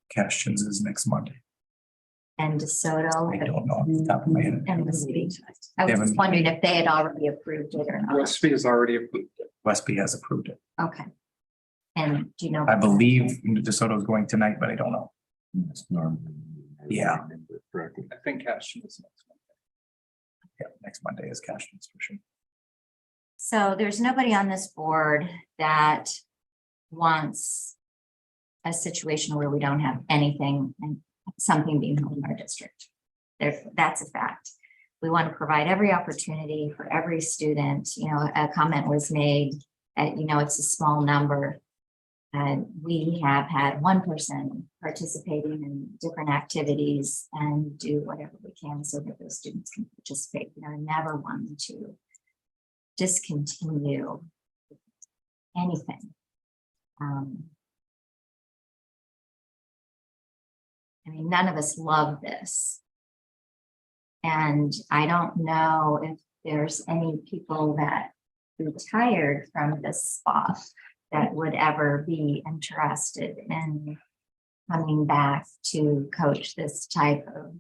S4: Cashton's is next Monday.
S1: And DeSoto?
S4: I don't know off the top of my head.
S1: And Westby. I was
S4: They
S1: just
S4: haven't-
S1: wondering if they had already approved it or not.
S14: Westby has already approved it.
S4: Westby has approved it.
S1: Okay. And do you know?
S4: I believe DeSoto is going tonight, but I don't know. Yeah.
S14: I think Cashton is next one.
S4: Yeah, next Monday is Cashton's for sure.
S1: So there's nobody on this board that wants a situation where we don't have anything and something being held in our district. That's a fact. We want to provide every opportunity for every student. You know, a comment was made, you know, it's a small number. And we have had one person participating in different activities and do whatever we can so that those students can participate. We are never one to discontinue anything. I mean, none of us love this. And I don't know if there's any people that retired from this spot that would ever be interested in coming back to coach this type of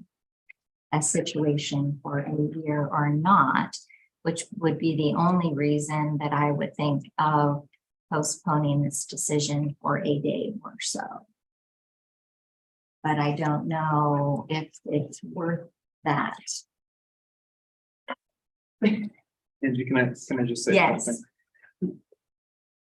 S1: a situation for a year or not, which would be the only reason that I would think of postponing this decision for a day or so. But I don't know if it's worth that.
S14: And can I just say
S1: Yes.
S14: something?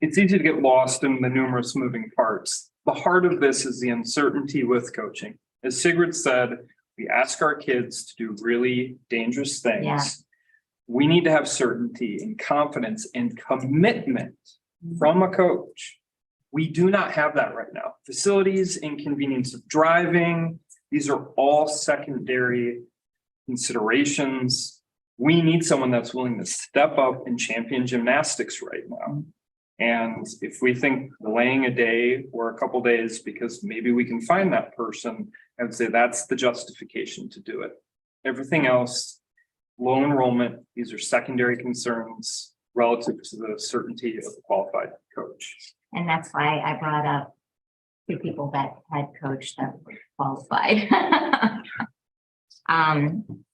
S14: It's easy to get lost in the numerous moving parts. The heart of this is the uncertainty with coaching. As Sigrid said, we ask our kids to do really dangerous things.
S1: Yeah.
S14: We need to have certainty and confidence and commitment from a coach. We do not have that right now. Facilities, inconvenience of driving, these are all secondary considerations. We need someone that's willing to step up and champion gymnastics right now. And if we think delaying a day or a couple days because maybe we can find that person, I would say that's the justification to do it. Everything else, low enrollment, these are secondary concerns relative to the certainty of a qualified coach.
S1: And that's why I brought up two people that had coached that were qualified.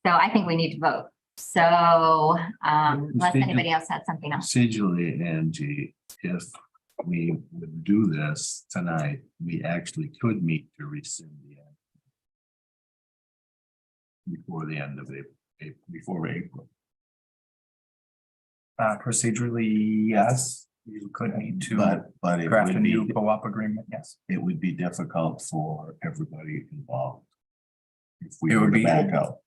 S1: So I think we need to vote. So unless anybody else had something else.
S3: Procedurally, Angie, if we would do this tonight, we actually could meet to rescind the act before the end of before April.
S4: Procedurally, yes, you could need to
S3: But it
S4: craft a
S3: would
S4: new
S3: be,
S4: co-op agreement, yes.
S3: it would be difficult for everybody involved. If
S4: It
S3: we
S4: would
S3: were to
S4: be-
S3: back out.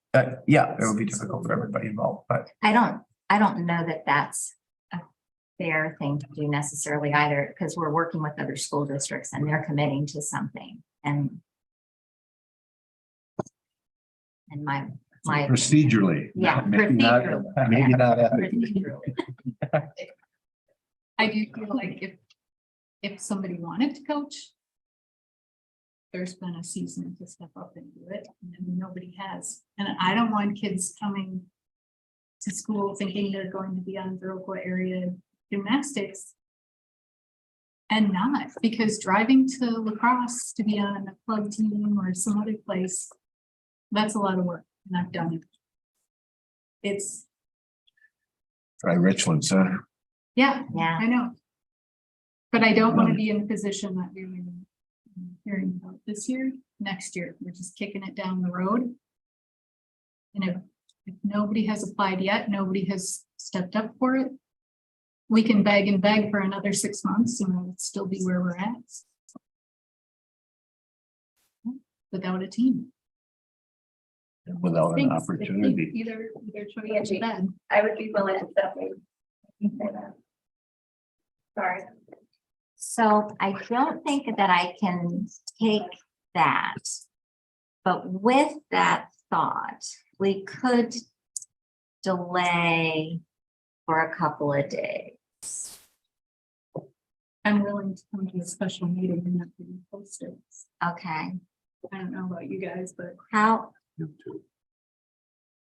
S4: Yeah, it would be difficult for everybody involved, but
S1: I don't I don't know that that's a fair thing to do necessarily either, because we're working with other school districts and they're committing to something and my.
S3: Procedurally.
S1: Yeah,
S3: Maybe not-
S1: procedurally.
S3: Maybe not ethically.
S1: Procedurally.
S16: I do feel like if somebody wanted to coach, there's been a season to step up and do it, and nobody has. And I don't want kids coming to school thinking they're going to be on Viroqua area gymnastics and not, because driving to lacrosse to be on a club team or some other place, that's a lot of work, and I've done it. It's,
S3: Try Richland Center.
S16: yeah,
S1: Yeah.
S16: I know. But I don't want to be in a position that we're hearing about this year, next year. We're just kicking it down the road. And if nobody has applied yet, nobody has stepped up for it. We can beg and beg for another 6 months and we'll still be where we're at. Without a team.
S3: Without an
S16: Thanks.
S3: opportunity.
S16: Either choice is bad.
S11: I would be willing to step in. Sorry.
S1: So I don't think that I can take that. But with that thought, we could delay for a couple of days.
S16: I'm willing to come to a special meeting and not be posted.
S1: Okay,
S16: I don't know about you guys, but
S1: how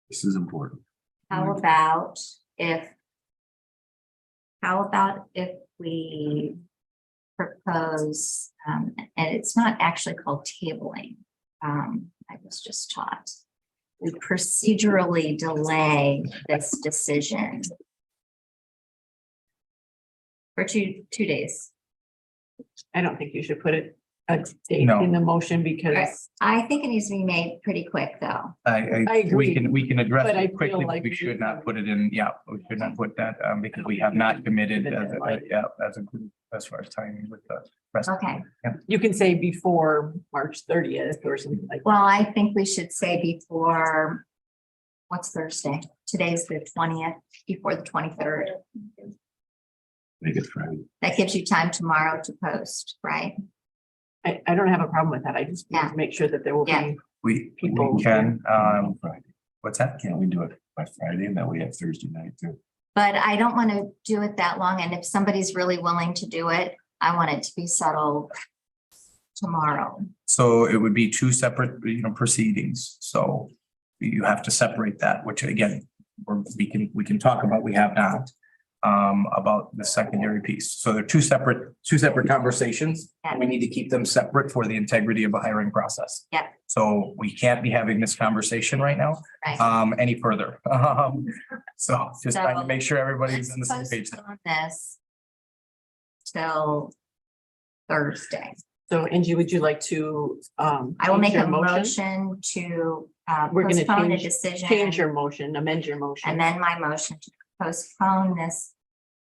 S3: This is important.
S1: about if we propose, and it's not actually called tabling. I was just taught. We procedurally delay this decision for two days.
S12: I don't think you should put a date
S4: No.
S12: in the motion because
S1: I think it needs to be made pretty quick, though.
S4: I
S12: agree,
S4: we can address
S12: but I
S4: it
S12: feel
S4: quickly, but
S12: like
S4: we should
S12: we-
S4: not put it in, we should not put that, because we have not committed as a group as far as timing with the rest. of
S1: Okay.
S4: it.
S12: you can say before March 30th or something like.
S1: Well, I think we should say before, what's Thursday? Today's the 20th, before the 23rd.
S3: Make it Friday.
S1: That gives you time tomorrow to post, right?
S12: I don't have a problem with that. I just want to make sure that there will
S1: Yeah.
S12: be.
S4: We
S12: People-
S4: can,
S3: Friday.
S4: what's that?
S3: Can't we do it by Friday and then we have Thursday night too?
S1: But I don't want to do it that long. And if somebody's really willing to do it, I want it to be settled tomorrow.
S4: So it would be two separate, proceedings. So you have to separate that, which again, we can talk about, we have not. About the secondary piece. So they're two separate conversations.
S1: Yeah.
S4: We need to keep them separate for the integrity of the hiring process.
S1: Yeah.
S4: So we can't be having this conversation right now,
S1: Right.
S4: any further. So just trying to make sure everybody's on the same page.
S1: Postpone this till Thursday.
S12: So Angie, would you like to?
S1: I will make a motion to
S12: We're gonna
S1: postpone a
S12: change
S1: decision,
S12: your motion, amend your motion.
S1: amend my motion to postpone this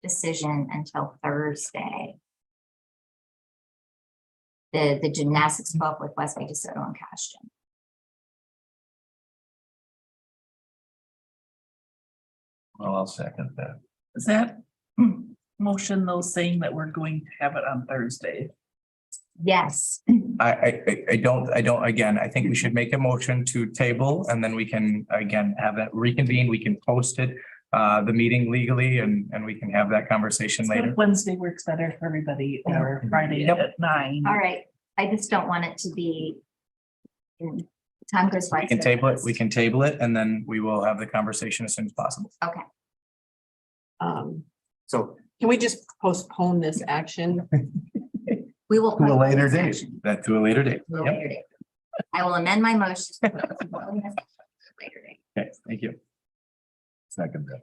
S1: decision until Thursday. The gymnastics club with Westby, DeSoto and Cashton.
S3: Well, I'll second that.
S9: Is that motion though saying that we're going to have it on Thursday?
S1: Yes.
S4: I don't, again, I think we should make a motion to table and then we can, again, have that reconvene. We can post it, the meeting legally and we can have that conversation
S9: So
S4: later.
S9: if Wednesday works better for everybody or Friday
S4: Yep.
S9: at 9.
S1: All right. I just don't want it to be. Time goes by.
S4: We can
S1: so
S4: table it,
S1: fast.
S4: we can table it, and then we will have the conversation as soon as possible.
S1: Okay.
S4: So
S12: Can we just postpone this action?
S1: We will.
S3: To a
S1: postpone
S3: later
S1: this
S3: date.
S1: action
S4: that to a later date.
S1: to a
S4: Yep.
S1: later date. I will amend my motion. to postpone this to a later date.
S4: Okay, thank you.
S3: Second that.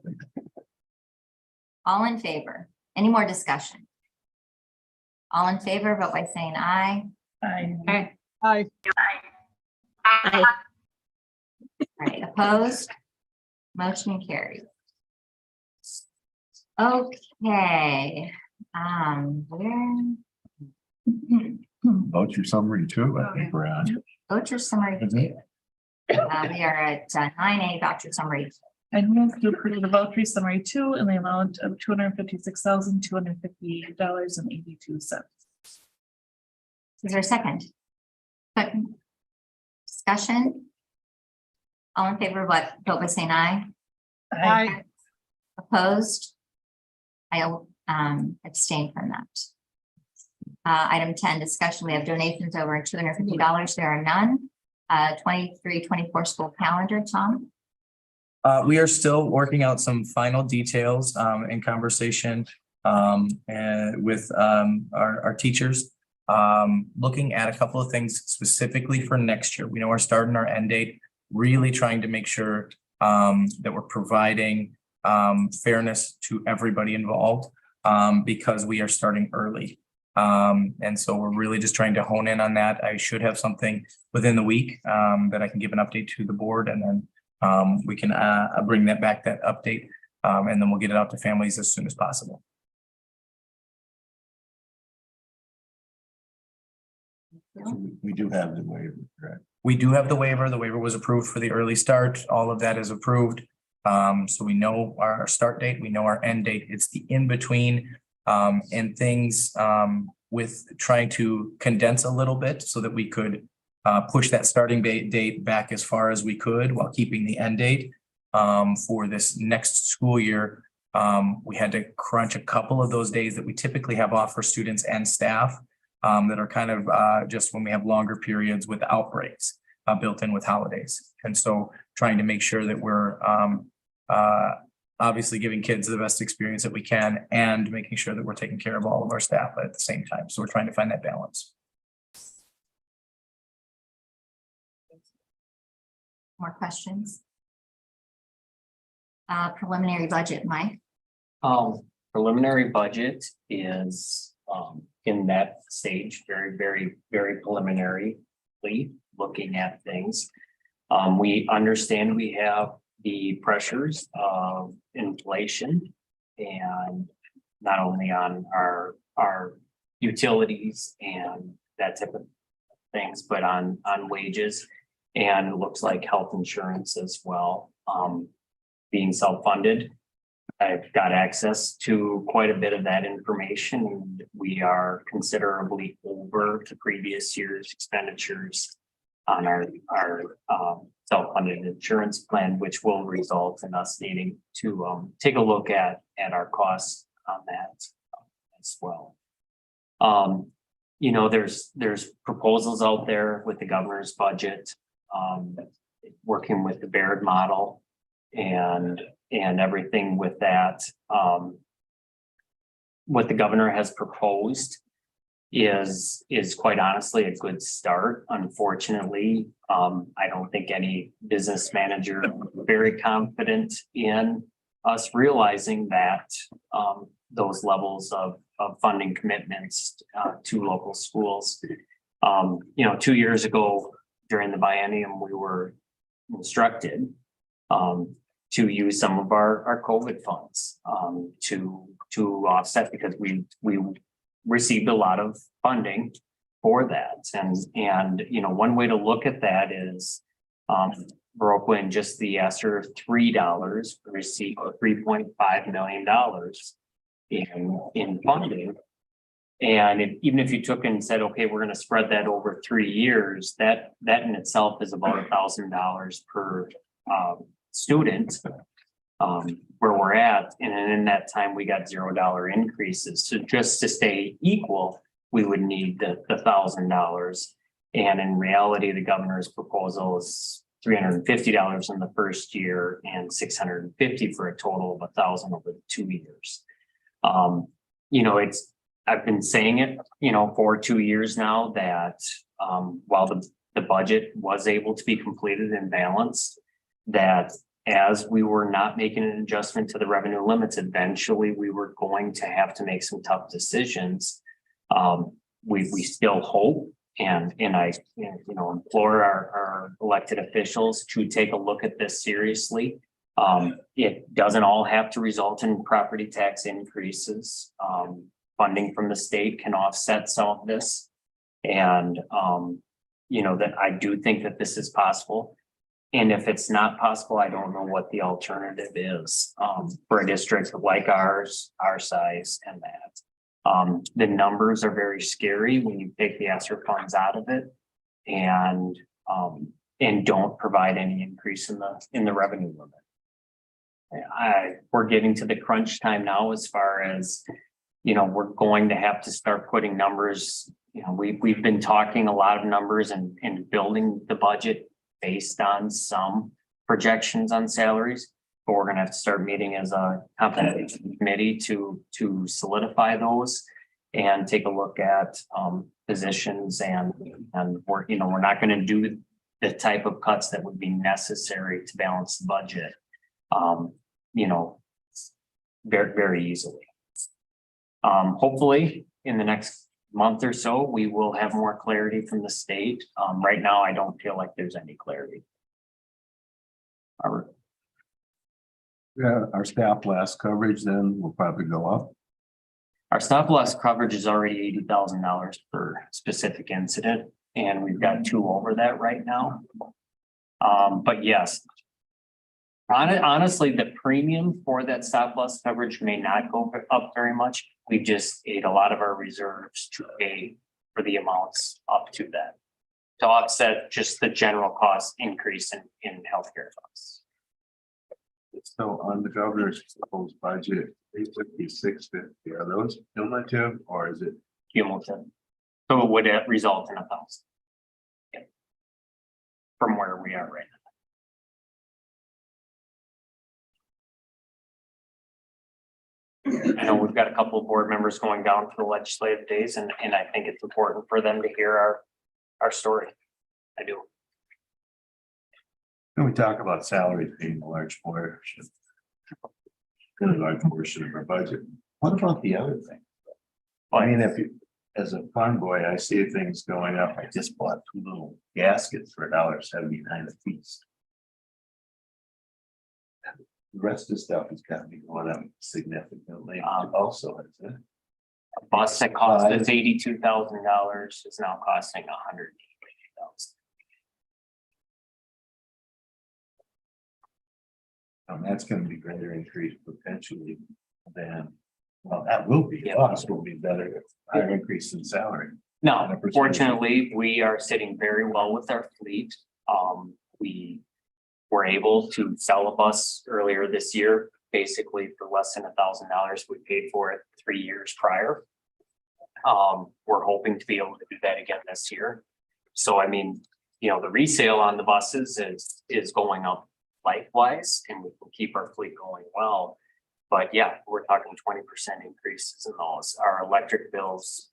S1: All in favor? Any more discussion? All in favor, vote by saying aye.
S9: Aye.
S12: Hi.
S1: All right, opposed? Motion carried. Okay, where,
S3: Vote your summary too, I think we're on.
S1: voucher summary.
S3: Mhm.
S1: We are at 9A voucher summary
S9: I move to approve the voucher summary 2 in the amount of $256,258.82.
S1: Is there a second? Second. Discussion? All in favor of what, vote by saying aye.
S9: Aye.
S1: Opposed? I'll abstain from that. Item 10, discussion. We have donations over $250. There are none. 23-24 school calendar, Tom.
S4: We are still working out some final details in conversation and with our teachers. Looking at a couple of things specifically for next year. We know our start and our end date, really trying to make sure that we're providing fairness to everybody involved because we are starting early. And so we're really just trying to hone in on that. I should have something within the week that I can give an update to the board, and then we can bring that update, and then we'll get it out to families as soon as possible.
S3: We do have the waiver, correct?
S4: We do have the waiver. The waiver was approved for the early start. All of that is approved. So we know our start date, we know our end date. It's the in between and things with trying to condense a little bit so that we could push that starting date back as far as we could while keeping the end date for this next school year. We had to crunch a couple of those days that we typically have off for students and staff that are kind of just when we have longer periods with outbreaks built in with holidays. And so trying to make sure that we're obviously giving kids the best experience that we can and making sure that we're taking care of all of our staff at the same time. So we're trying to find that balance.
S1: More questions? Preliminary budget, Mike.
S17: Preliminary budget is in that stage, very preliminary, looking at things. We understand we have the pressures of inflation and not only on our utilities and that type of things, but on wages, and it looks like health insurance as well, being self-funded. I've got access to quite a bit of that information, and we are considerably over the previous year's expenditures on our self-funded insurance plan, which will result in us needing to take a look at our costs on that as well. You know, there's proposals out there with the governor's budget, working with the Baird model and everything with that. What the governor has proposed is quite honestly a good start. Unfortunately, I don't think any business manager is very confident in us realizing that those levels of funding commitments to local schools. You know, 2 years ago during the biennium, we were instructed to use some of our COVID funds to offset, because we received a lot of funding for that. And you know, one way to look at that is Viroqua in just the ESSER $3 received $3.5 million in funding. And even if you took and said, okay, we're going to spread that over 3 years, that in itself is about $1,000 per student where we're at. And in that time, we got $0 increases. So just to stay equal, we would need the $1,000. And in reality, the governor's proposal is $350 in the first year and $650 for a total of $1,000 over the 2 years. You know, I've been saying it, you know, for 2 years now that while the budget was able to be completed and balanced, that as we were not making an adjustment to the revenue limits, eventually we were going to have to make some tough decisions. We still hope, and I implore our elected officials to take a look at this seriously. It doesn't all have to result in property tax increases. Funding from the state can offset some of this. And, you know, that I do think that this is possible. And if it's not possible, I don't know what the alternative is, for a district like ours, our size and that. The numbers are very scary when you take the ESSER funds out of it and don't provide any increase in the revenue limit. We're getting to the crunch time now as far as, we're going to have to start putting numbers. We've been talking a lot of numbers and building the budget based on some projections on salaries, but we're gonna have to start meeting as a compensation committee to solidify those and take a look at positions and we're not gonna do the type of cuts that would be necessary to balance the budget, very, very easily. Hopefully in the next month or so, we will have more clarity from the state. Right now, I don't feel like there's any clarity.
S3: Yeah, our staff loss coverage then will probably go up.
S17: Our stop loss coverage is already $80,000 per specific incident, and we've got 2 over that right now. But yes, honestly, the premium for that stop loss coverage may not go up very much. We just ate a lot of our reserves to pay for the amounts up to that, to offset just the general cost increase in healthcare costs.
S3: So on the governor's proposed budget, 856.50, are those cumulative or is it?
S17: Cumulative. So it would result in 1,000. Yeah. From where we are right now. I know we've got a couple of board members going down for the legislative days and I think it's important for them to hear our story. I do.
S3: When we talk about salaries being a large portion. A large portion of our budget. What about the other thing? I mean, if you, as a farm boy, I see things going up. I just bought 2 little gaskets for $1.79 a piece. The rest of the stuff has got to be going up significantly. Also, isn't it?
S17: A bus that cost us $82,000 is now costing $180,000.
S3: That's going to be greater increase potentially than, well, that will be, cost will be better, higher increase in salary.
S17: No, fortunately, we are sitting very well with our fleet. We were able to sell a bus earlier this year, basically for less than $1,000. We paid for it 3 years prior. We're hoping to be able to do that again this year. So, I mean, the resale on the buses is going up likewise, and we can keep our fleet going well. But yeah, we're talking 20% increases in those. Our electric bills,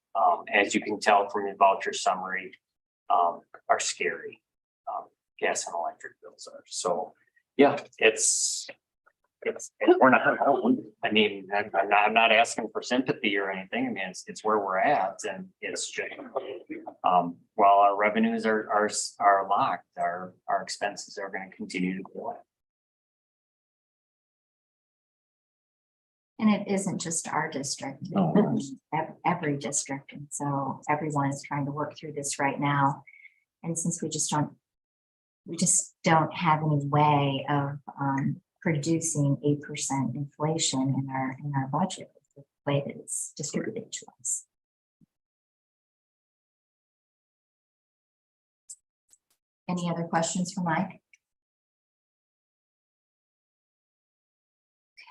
S17: as you can tell from the voucher summary, are scary. Gas and electric bills are. So yeah, we're not, I mean, I'm not asking for sympathy or anything. I mean, it's where we're at, and it's just, while our revenues are locked, our expenses are going to continue to go up.
S1: And it isn't just our district, every district. And so everyone is trying to work through this right now. And since we just don't have any way of producing 8% inflation in our budget, the way that it's distributed to us. Any other questions for Mike?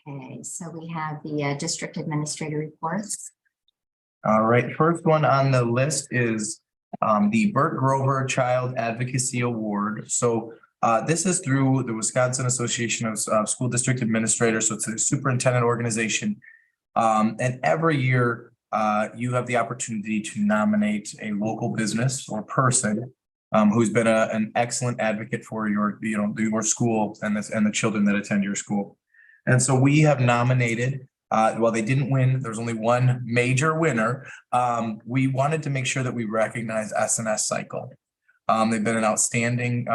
S1: Okay, so we have the district administrator reports.
S4: All right, first one on the list is the Burt Grover Child Advocacy Award. So this is through the Wisconsin Association of School District Administrators. So it's a superintendent organization. And every year you have the opportunity to nominate a local business or person who's been an excellent advocate for your school and the children that attend your school. And so we have nominated, while they didn't win, there's only one major winner. We wanted to make sure that we recognize SNS Cycle. They've been an outstanding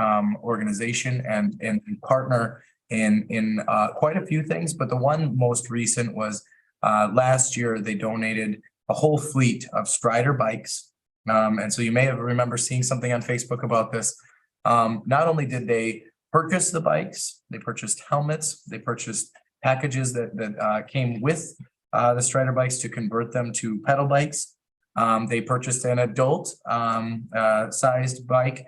S4: organization and partner in quite a few things, but the one most recent was last year they donated a whole fleet of Strider bikes. And so you may have remember seeing something on Facebook about this. Not only did they purchased the bikes, they purchased helmets, they purchased packages that came with the Strider bikes to convert them to pedal bikes. They purchased an adult sized bike,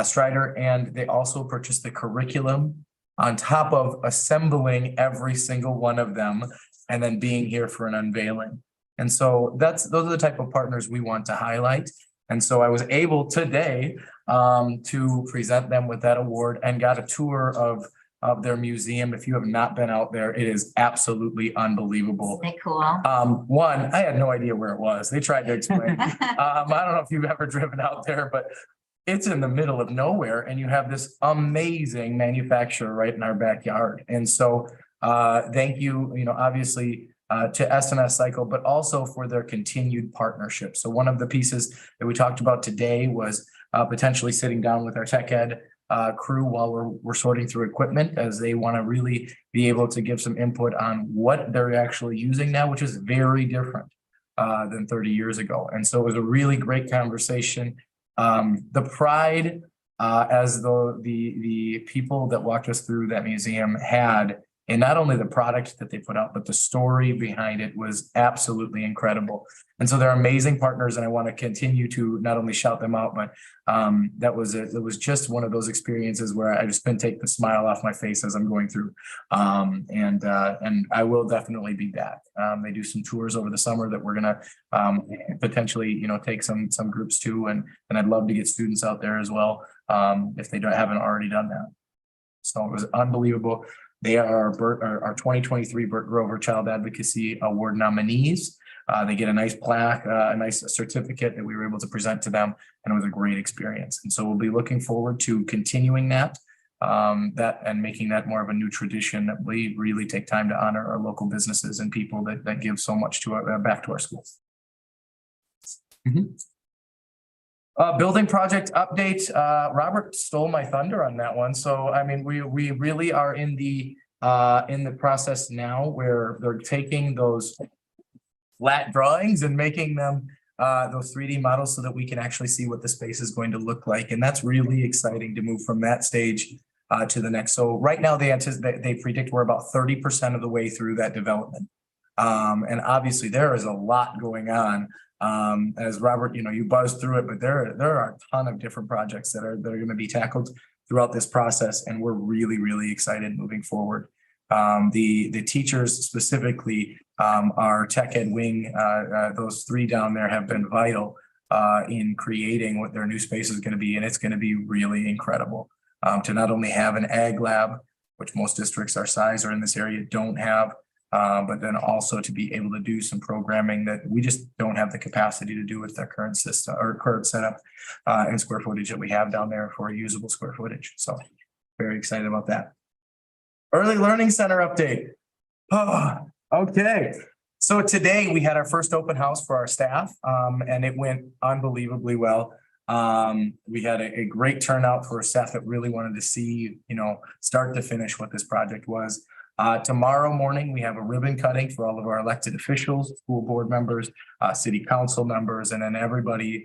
S4: Strider, and they also purchased the curriculum on top of assembling every single one of them and then being here for an unveiling. And so those are the type of partners we want to highlight. And so I was able today to present them with that award and got a tour of their museum. If you have not been out there, it is absolutely unbelievable.
S1: Isn't it cool?
S4: One, I had no idea where it was. They tried to explain. I don't know if you've ever driven out there, but it's in the middle of nowhere and you have this amazing manufacturer right in our backyard. And so thank you, obviously to SNS Cycle, but also for their continued partnership. So one of the pieces that we talked about today was potentially sitting down with our tech ed crew while we're sorting through equipment, as they want to really be able to give some input on what they're actually using now, which is very different than 30 years ago. And so it was a really great conversation. The pride as the people that walked us through that museum had, and not only the product that they put out, but the story behind it was absolutely incredible. And so they're amazing partners, and I want to continue to not only shout them out, but it was just one of those experiences where I just couldn't take the smile off my face as I'm going through. And I will definitely be back. They do some tours over the summer that we're gonna potentially, take some groups to, and I'd love to get students out there as well if they haven't already done that. So it was unbelievable. They are our 2023 Burt Grover Child Advocacy Award nominees. They get a nice plaque, a nice certificate that we were able to present to them, and it was a great experience. And so we'll be looking forward to continuing that and making that more of a new tradition, that we really take time to honor our local businesses and people that give so much to back to our schools. Building project update. Robert stole my thunder on that one. So, I mean, we really are in the process now where they're taking those flat drawings and making them those 3D models so that we can actually see what the space is going to look like. And that's really exciting to move from that stage to the next. So right now they predict we're about 30% of the way through that development. And obviously there is a lot going on. As Robert, you buzzed through it, but there are a ton of different projects that are going to be tackled throughout this process, and we're really, really excited moving forward. The teachers specifically, our tech ed wing, those 3 down there have been vital in creating what their new space is going to be, and it's going to be really incredible to not only have an ag lab, which most districts our size or in this area don't have, but then also to be able to do some programming that we just don't have the capacity to do with the current system or current setup and square footage that we have down there for usable square footage. So very excited about that. Early Learning Center update. Oh, okay. So today we had our first open house for our staff, and it went unbelievably well. We had a great turnout for staff that really wanted to see, start to finish what this project was. Tomorrow morning, we have a ribbon cutting for all of our elected officials, school board members, city council members, and then everybody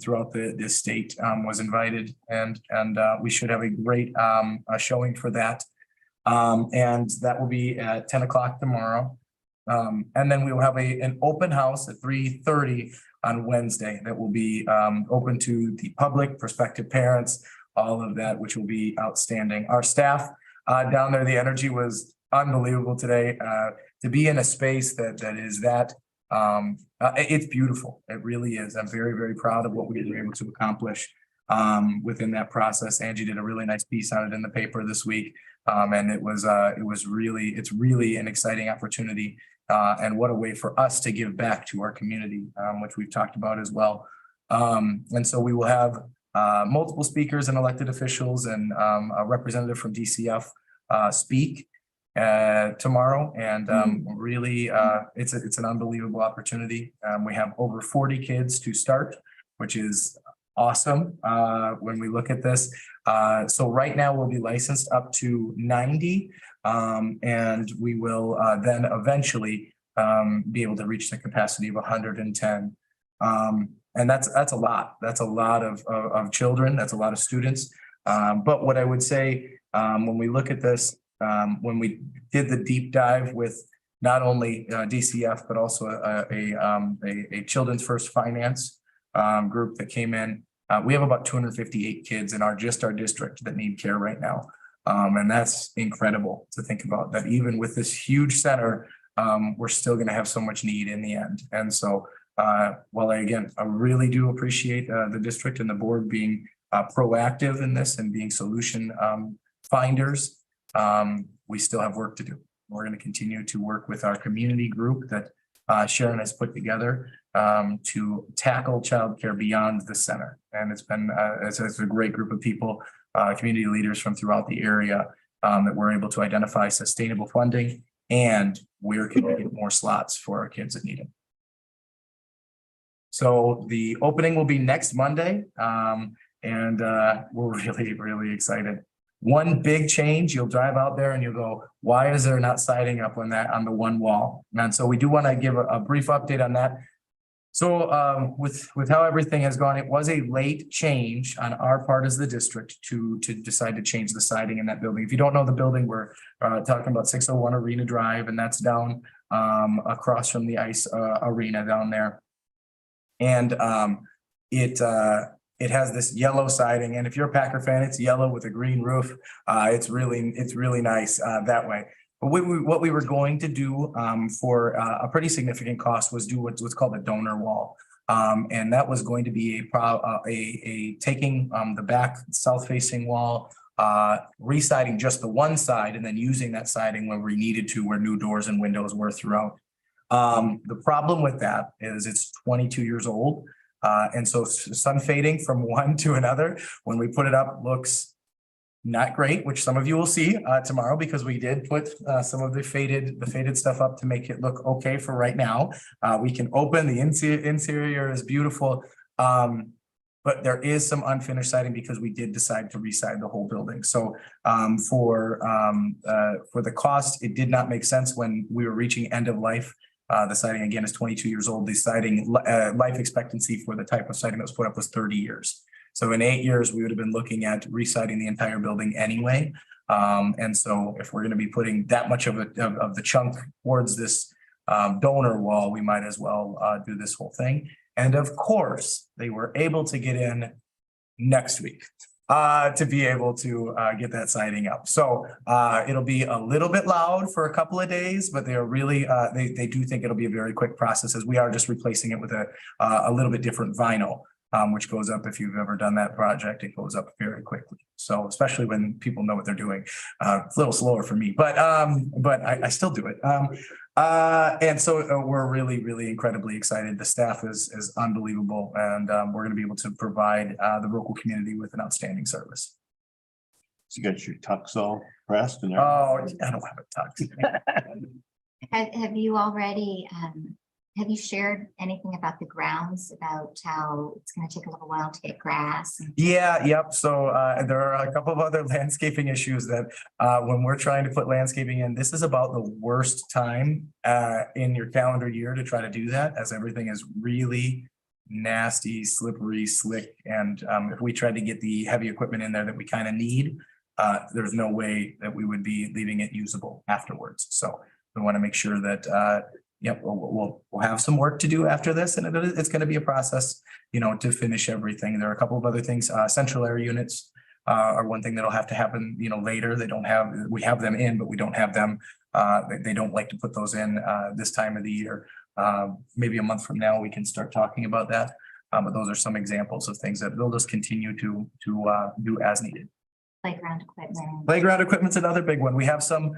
S4: throughout the state was invited, and we should have a great showing for that. And that will be at 10 o'clock tomorrow. And then we will have an open house at 3:30 on Wednesday that will be open to the public, prospective parents, all of that, which will be outstanding. Our staff down there, the energy was unbelievable today. To be in a space that is that, it's beautiful. It really is. I'm very, very proud of what we were able to accomplish within that process. Angie did a really nice piece on it in the paper this week. And it's really an exciting opportunity. And what a way for us to give back to our community, which we've talked about as well. And so we will have multiple speakers and elected officials and a representative from DCF speak tomorrow, and really it's an unbelievable opportunity. We have over 40 kids to start, which is awesome when we look at this. So right now we'll be licensed up to 90, and we will then eventually be able to reach the capacity of 110. And that's a lot. That's a lot of children. That's a lot of students. But what I would say, when we look at this, when we did the deep dive with not only DCF, but also a Children's First Finance group that came in. We have about 258 kids in our district that need care right now. And that's incredible to think about, that even with this huge center, we're still going to have so much need in the end. And so while I really do appreciate the district and the board being proactive in this and being solution finders, we still have work to do. We're going to continue to work with our community group that Sharon has put together to tackle childcare beyond the center. And it's been it's a great group of people, community leaders from throughout the area that we're able to identify sustainable funding and where can we get more slots for our kids that need them. So the opening will be next Monday, and we're really excited. One big change, you'll drive out there and you'll go, why is there not siding up on the one wall? And so we do want to give a brief update on that. So with how everything has gone, it was a late change on our part as the district to decide to change the siding in that building. If you don't know the building, we're talking about 601 Arena Drive, and that's down across from the ice arena down there. And it has this yellow siding, and if you're a Packer fan, it's yellow with a green roof. It's really nice that way. But what we were going to do for a pretty significant cost was do what's called a donor wall, and that was going to be a taking the back south-facing wall, residing just the one side, and then using that siding when we needed to, where new doors and windows were throughout. The problem with that is it's 22 years old. And so sun fading from one to another, when we put it up, looks not great, which some of you will see tomorrow, because we did put some of the faded stuff up to make it look okay for right now. We can open the interior is beautiful. But there is some unfinished siding because we did decide to reside the whole building. So for the cost, it did not make sense when we were reaching end of life. The siding, again, is 22 years old. The siding life expectancy for the type of siding that was put up was 30 years. So in 8 years, we would have been looking at residing the entire building anyway. And so if we're going to be putting that much of the chunk towards this donor wall, we might as well do this whole thing. And of course, they were able to get in next week to be able to get that siding up. So it'll be a little bit loud for a couple of days, but they're really, they do think it'll be a very quick process, as we are just replacing it with a little bit different vinyl, which goes up, if you've ever done that project, it goes up very quickly. So especially when people know what they're doing, it's a little slower for me, but I still do it. And so we're really incredibly excited. The staff is unbelievable, and we're going to be able to provide the local community with an outstanding service.
S3: So you got your tux all pressed and
S4: everything? Oh, I don't have a tux.
S1: Have you already, have you shared anything about the grounds, about how it's going to take a little while to get grass?
S4: Yeah, yep. So there are a couple of other landscaping issues that when we're trying to put landscaping in, this is about the worst time in your calendar year to try to do that, as everything is really nasty, slippery, slick. And if we tried to get the heavy equipment in there that we kind of need, there's no way that we would be leaving it usable afterwards. So we want to make sure that yep, we'll have some work to do after this, and it's going to be a process, to finish everything. There are a couple of other things. Central air units are one thing that'll have to happen, later. We have them in, but we don't have them. They don't like to put those in this time of the year. Maybe a month from now, we can start talking about that. But those are some examples of things that they'll just continue to do as needed.
S1: Playground equipment.
S4: Playground equipment's another big one. We have some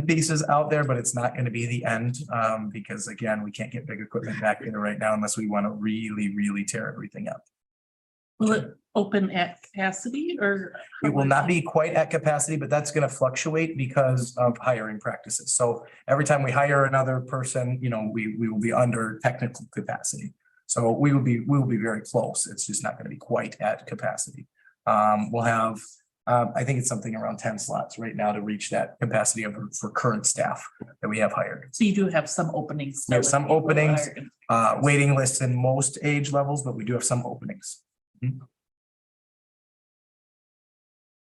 S4: pieces out there, but it's not going to be the end because again, we can't get big equipment back there right now unless we want to really tear everything up.
S9: Will it open at capacity, or?
S4: It will not be quite at capacity, but that's going to fluctuate because of hiring practices. So every time we hire another person, we will be under technical capacity. So we will be very close. It's just not going to be quite at capacity. We'll have I think it's something around 10 slots right now to reach that capacity for current staff that we have hired.
S9: So you do have some openings.
S4: We have some openings, waiting lists in most age levels, but we do have some openings.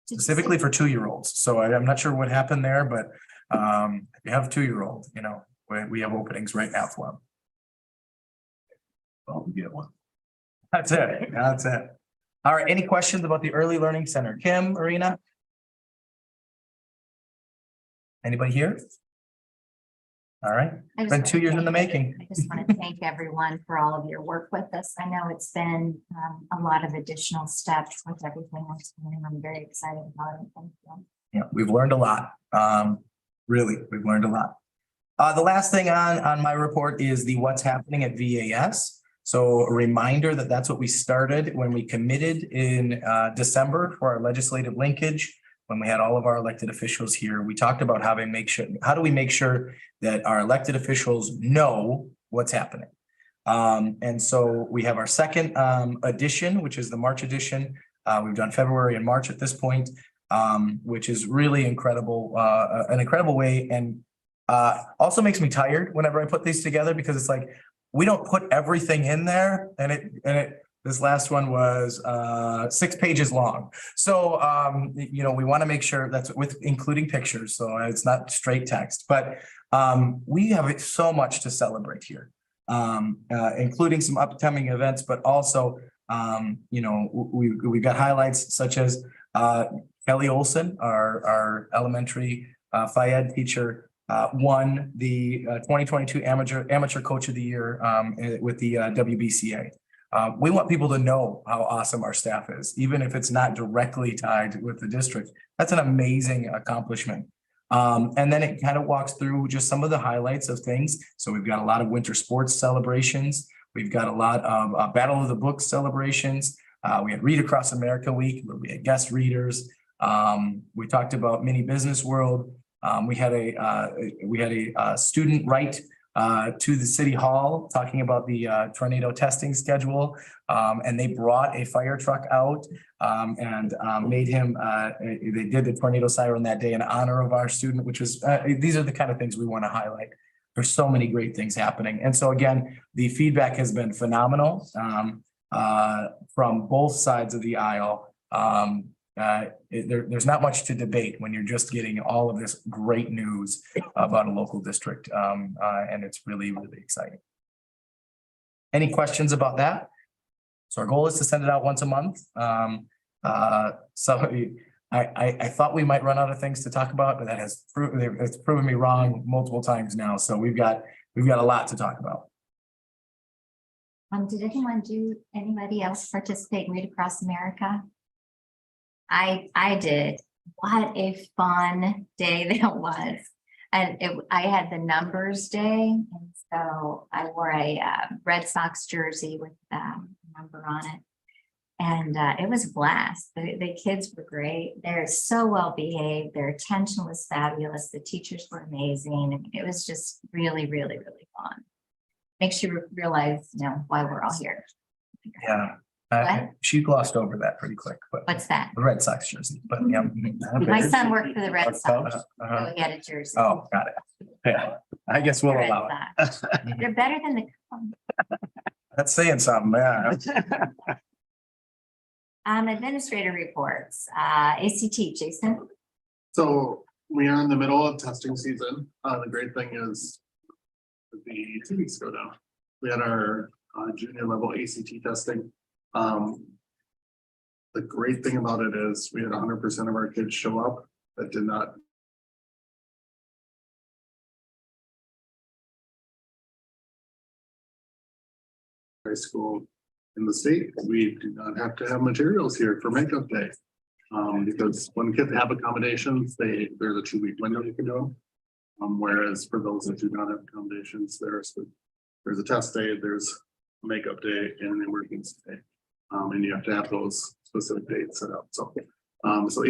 S4: specifically for 2-year-olds. So I'm not sure what happened there, but if you have a 2-year-old, we have openings right now for them.
S3: Well, we get one.
S4: That's it. That's it. All right. Any questions about the Early Learning Center? Kim, Marina? Anybody here? All right.
S1: I just
S4: Been
S1: wanna
S4: 2 years in the
S1: thank-
S4: making.
S1: I just want to thank everyone for all of your work with us. I know it's been a lot of additional steps with everything that's going on. I'm very excited about it. Thank you.
S4: Yeah, we've learned a lot. Really, we've learned a lot. The last thing on my report is the what's happening at VAS. So a reminder that that's what we started when we committed in December for our legislative linkage. When we had all of our elected officials here, we talked about how do we make sure that our elected officials know what's happening. And so we have our second edition, which is the March edition. We've done February and March at this point, which is really incredible, an incredible way. And also makes me tired whenever I put these together, because it's like, we don't put everything in there, and this last one was 6 pages long. So we want to make sure that's with including pictures, so it's not straight text, but we have so much to celebrate here, including some upcoming events, but also we've got highlights such as Kelly Olson, our elementary Phi-Ed teacher, won the 2022 Amateur Coach of the Year with the WBCA. We want people to know how awesome our staff is, even if it's not directly tied with the district. That's an amazing accomplishment. And then it kind of walks through just some of the highlights of things. So we've got a lot of winter sports celebrations. We've got a lot of Battle of the Books celebrations. We had Read Across America Week, where we had guest readers. We talked about Mini Business World. We had a student write to the city hall talking about the tornado testing schedule, and they brought a fire truck out and made him. They did the tornado siren that day in honor of our student, which was these are the kind of things we want to highlight. There's so many great things happening, and so again, the feedback has been phenomenal from both sides of the aisle. There's not much to debate when you're just getting all of this great news about a local district, and it's really, really exciting. Any questions about that? So our goal is to send it out once a month. So I thought we might run out of things to talk about, but it's proven me wrong multiple times now. So we've got a lot to talk about.
S1: Did anybody else participate in Read Across America? I did. What a fun day that was. And I had the numbers day. And so I wore a Red Sox jersey with a number on it. And it was a blast. The kids were great. They're so well behaved. Their attention was fabulous. The teachers were amazing. And it was just really, really, really fun. Makes you realize, why we're all here.
S4: Yeah. She glossed over that pretty quick, but
S1: what's that?
S4: The Red Sox jersey, but yeah.
S1: My son worked for the Red Sox. So he had a jersey.
S4: Oh, got it. Yeah, I guess we'll allow it.
S1: They're better than the.
S4: That's saying something, yeah.
S1: Administrator reports, ACT, Jason.
S15: So we are in the middle of testing season. The great thing is the 2 weeks ago now, we had our junior level ACT testing. The great thing about it is we had 100% of our kids show up that did not. High school in the state, we do not have to have materials here for makeup day. Because when kids have accommodations, there's a 2 week window you can do them. Whereas for those that do not have accommodations, there's a test day, there's a makeup day, and an emergency day. And you have to have those specific dates set up. So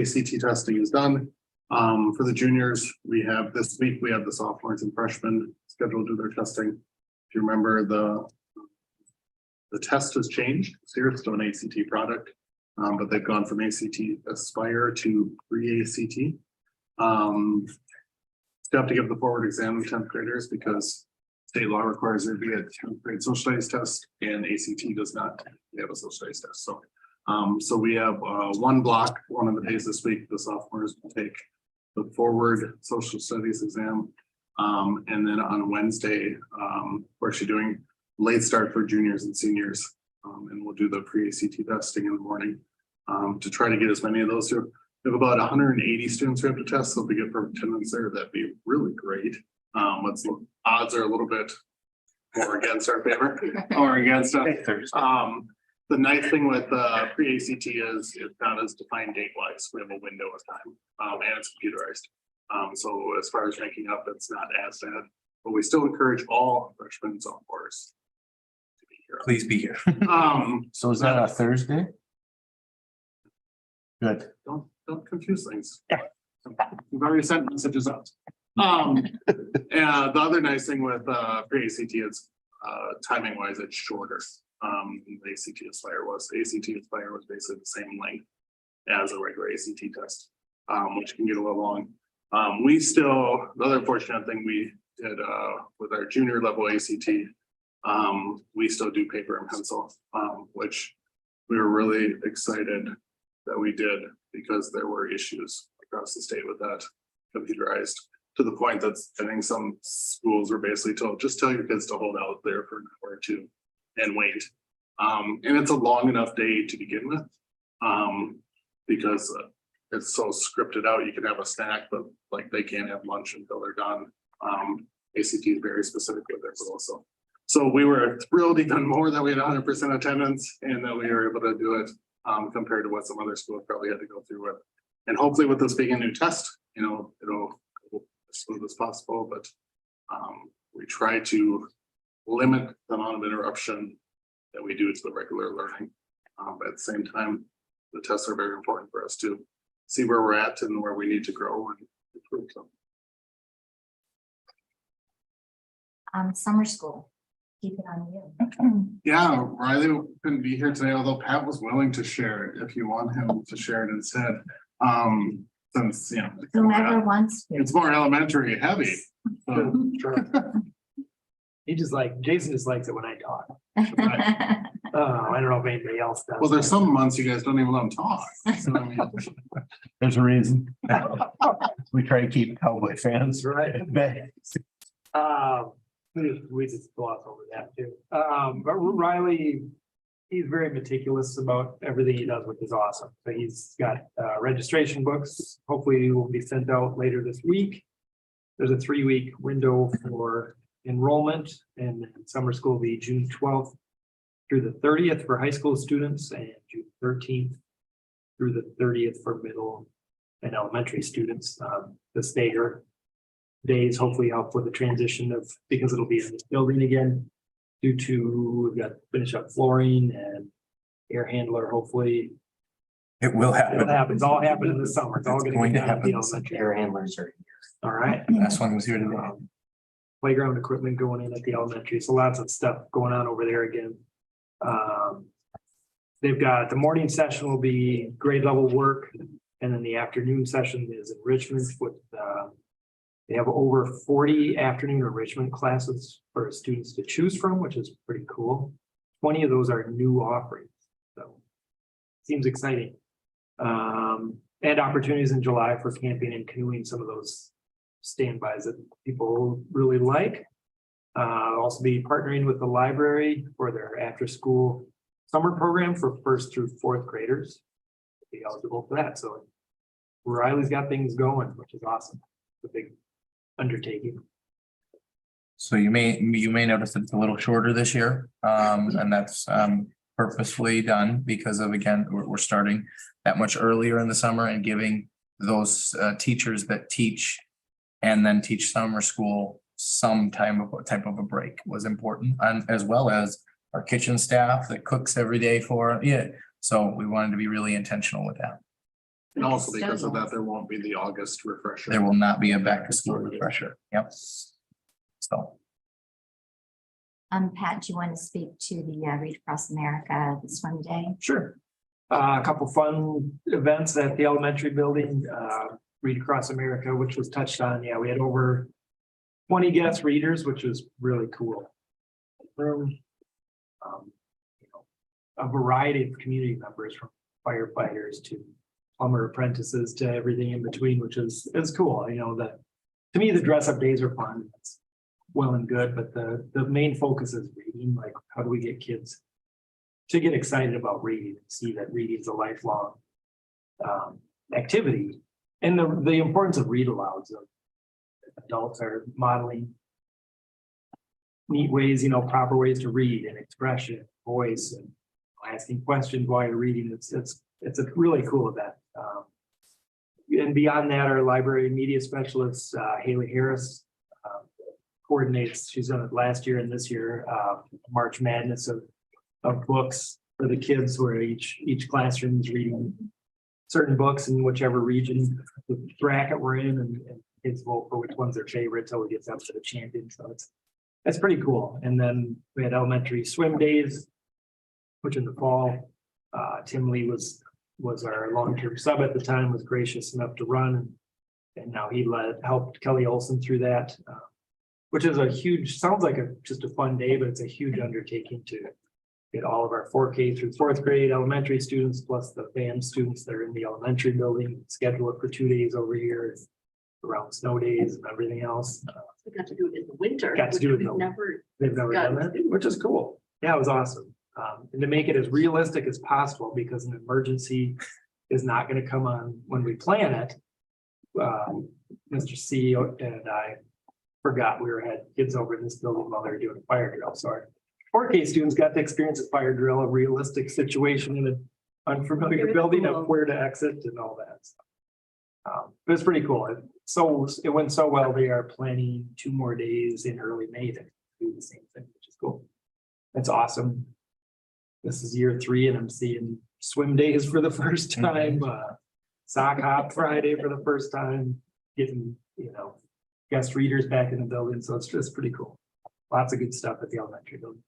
S15: ACT testing is done. For the juniors, we have this week, we have the sophomores and freshmen scheduled to do their testing. If you remember, the test has changed. So it's still an ACT product, but they've gone from ACT Aspire to pre-ACT. Still have to give the forward exam to 10th graders because state law requires there to be a 10th grade social studies test, and ACT does not have a social studies test. So So we have one block, one of the days this week, the sophomores will take the forward social studies exam. And then on Wednesday, we're actually doing late start for juniors and seniors. And we'll do the pre-ACT testing in the morning to try to get as many of those through. We have about 180 students who have to test, so if we get for attendance there, that'd be really great. What's the odds are a little bit more against our favor or against us. The nice thing with pre-ACT is it's not as defined date wise. We have a window of time and it's computerized. So as far as making up, it's not as bad, but we still encourage all freshmen and sophomores to be here.
S4: Please be here.
S3: So is that a Thursday? Good.
S15: Don't confuse things. We've already sent messages out. And the other nice thing with pre-ACT is timing wise, it's shorter. The ACT Aspire was. The ACT Aspire was basically the same length as a regular ACT test, which can get a little long. The other fortunate thing we did with our junior level ACT, we still do paper and pencil, which we were really excited that we did because there were issues across the state with that computerized to the point that I think some schools were basically told, just tell your kids to hold out there for an hour or two and wait. And it's a long enough day to begin with because it's so scripted out. You can have a snack, but like they can't have lunch until they're done. ACT is very specific with their rules. So we were thrilled even more that we had 100% attendance and that we were able to do it compared to what some other schools probably had to go through with. And hopefully with this being a new test, it'll go as smooth as possible, but we try to limit the amount of interruption that we do to the regular learning. But at the same time, the tests are very important for us to see where we're at and where we need to grow and improve them.
S1: Summer school, keep it on you.
S15: Yeah, Riley couldn't be here today, although Pat was willing to share it if you want him to share it instead. Since
S1: Whoever wants to.
S15: it's more elementary heavy. So.
S18: Jason just likes it when I talk. I don't know if anybody else does.
S15: Well, there's some months you guys don't even let them talk. So, I mean,
S3: There's a reason. We try to keep Cowboy fans.
S18: Right.
S3: But
S18: We just gloss over that too. But Riley, he's very meticulous about everything he does, which is awesome. So he's got registration books. Hopefully will be sent out later this week. There's a 3-week window for enrollment, and summer school will be June 12th through the 30th for high school students and June 13th through the 30th for middle and elementary students. The stagger days hopefully help with the transition because it'll be in this building again due to we've got to finish up flooring and air handler. Hopefully
S4: It will happen.
S18: it happens. All happen in the summer. It's all
S4: It's
S18: going to
S4: happen.
S18: elementary.
S17: Air handlers are.
S18: All right.
S4: Last one was here today.
S18: Playground equipment going in at the elementary. So lots of stuff going on over there again. They've got the morning session will be grade level work. And then the afternoon session is enrichment with, they have over 40 afternoon enrichment classes for students to choose from, which is pretty cool. 20 of those are new offerings. So seems exciting. And opportunities in July for camping and canoeing, some of those standbys that people really like. Also be partnering with the library for their after school summer program for 1st through 4th graders. Be eligible for that. So Riley's got things going, which is awesome. It's a big undertaking.
S4: So you may notice that it's a little shorter this year. And that's purposefully done because of, again, we're starting that much earlier in the summer and giving those teachers that teach and then teach summer school some type of a break was important, and as well as our kitchen staff that cooks every day for, so we wanted to be really intentional with that.
S15: and also because of that, there won't be the August refresher.
S4: There will not be a back to school refresher. Yep. So.
S1: Pat, do you want to speak to the Read Across America, the swim day?
S18: Sure. A couple fun events at the elementary building, Read Across America, which was touched on. Yeah, we had over 20 guest readers, which was really cool. A variety of community members from firefighters to plumber apprentices to everything in between, which is cool. You know, that to me, the dress up days are fun. It's well and good, but the main focus is reading. Like, how do we get kids to get excited about reading and see that reading is a lifelong activity, and the importance of read alouds. Adults are modeling neat ways, you know, proper ways to read and expression, voice, and asking questions while you're reading. It's a really cool event. And beyond that, our library media specialist, Haley Harris, coordinates. She's done it last year and this year, March Madness of books for the kids, where each classroom is reading certain books in whichever region, the bracket we're in, and kids vote for which one's their favorite till it gets up to the champion. So that's pretty cool. And then we had elementary swim days, which in the fall, Tim Lee was our long-term sub at the time, was gracious enough to run. And now he helped Kelly Olson through that, which is a huge, sounds like just a fun day, but it's a huge undertaking to get all of our 4K through 4th grade elementary students, plus the band students that are in the elementary building, schedule it for 2 days over here around snow days and everything else.
S12: We got to do it in the winter.
S18: Got to do it. They've never
S12: got
S18: done that, which is cool. Yeah, it was awesome. And to make it as realistic as possible, because an emergency is not going to come on when we plan it. Mr. C and I forgot we had kids over in this building while they were doing a fire drill. So our 4K students got to experience a fire drill, a realistic situation in an unfamiliar building of where to exit and all that. It was pretty cool. It went so well. They are planning 2 more days in early May to do the same thing, which is cool. That's awesome. This is year 3 and I'm seeing swim days for the first time, sock hop Friday for the first time, getting, you know, guest readers back in the building. So it's just pretty cool. Lots of good stuff at the elementary building.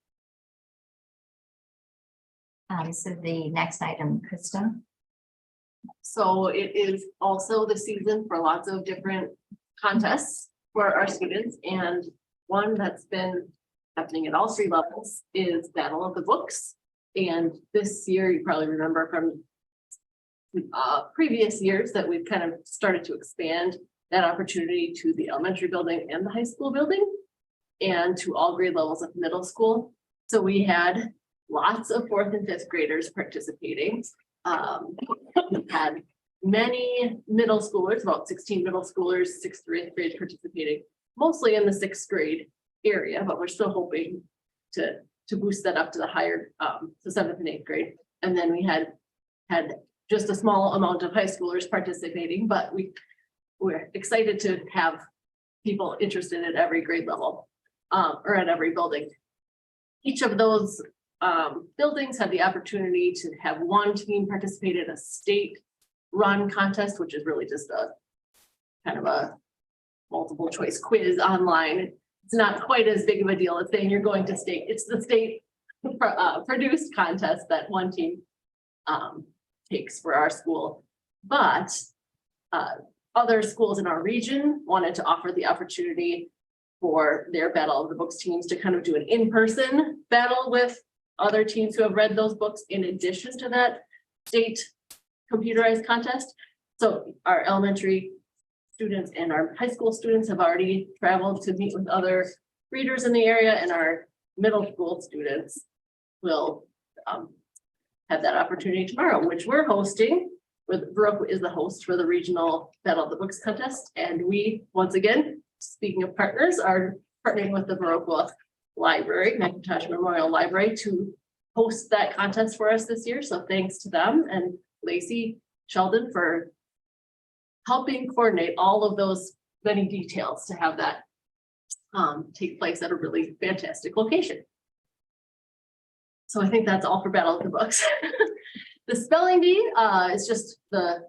S1: So the next item, Krista.
S12: So it is also the season for lots of different contests for our students, and one that's been happening at all 3 levels is Battle of the Books. And this year, you probably remember from previous years that we've kind of started to expand that opportunity to the elementary building and the high school building, and to all grade levels of middle school. So we had lots of 4th and 5th graders participating. We had many middle schoolers, about 16 middle schoolers, 6th through 8th grade participating, mostly in the 6th grade area, but we're still hoping to boost that up to the higher, the 7th and 8th grade. And then we had just a small amount of high schoolers participating, but we're excited to have people interested at every grade level, or at every building. Each of those buildings had the opportunity to have one team participate in a state-run contest, which is really just a kind of a multiple choice quiz online. It's not quite as big of a deal as saying you're going to state. It's the state produced contest that one team takes for our school. But other schools in our region wanted to offer the opportunity for their Battle of the Books teams to kind of do an in-person battle with other teams who have read those books in addition to that state computerized contest. So our elementary students and our high school students have already traveled to meet with other readers in the area, and our middle school students will have that opportunity tomorrow, which we're hosting. With Viroqua is the host for the regional Battle of the Books contest, and we, once again, speaking of partners, are partnering with the Viroqua Library, McIntosh Memorial Library, to host that contest for us this year. So thanks to them and Lacey Sheldon for helping coordinate all of those many details to have that take place at a really fantastic location. So I think that's all for Battle of the Books. The spelling bee is just the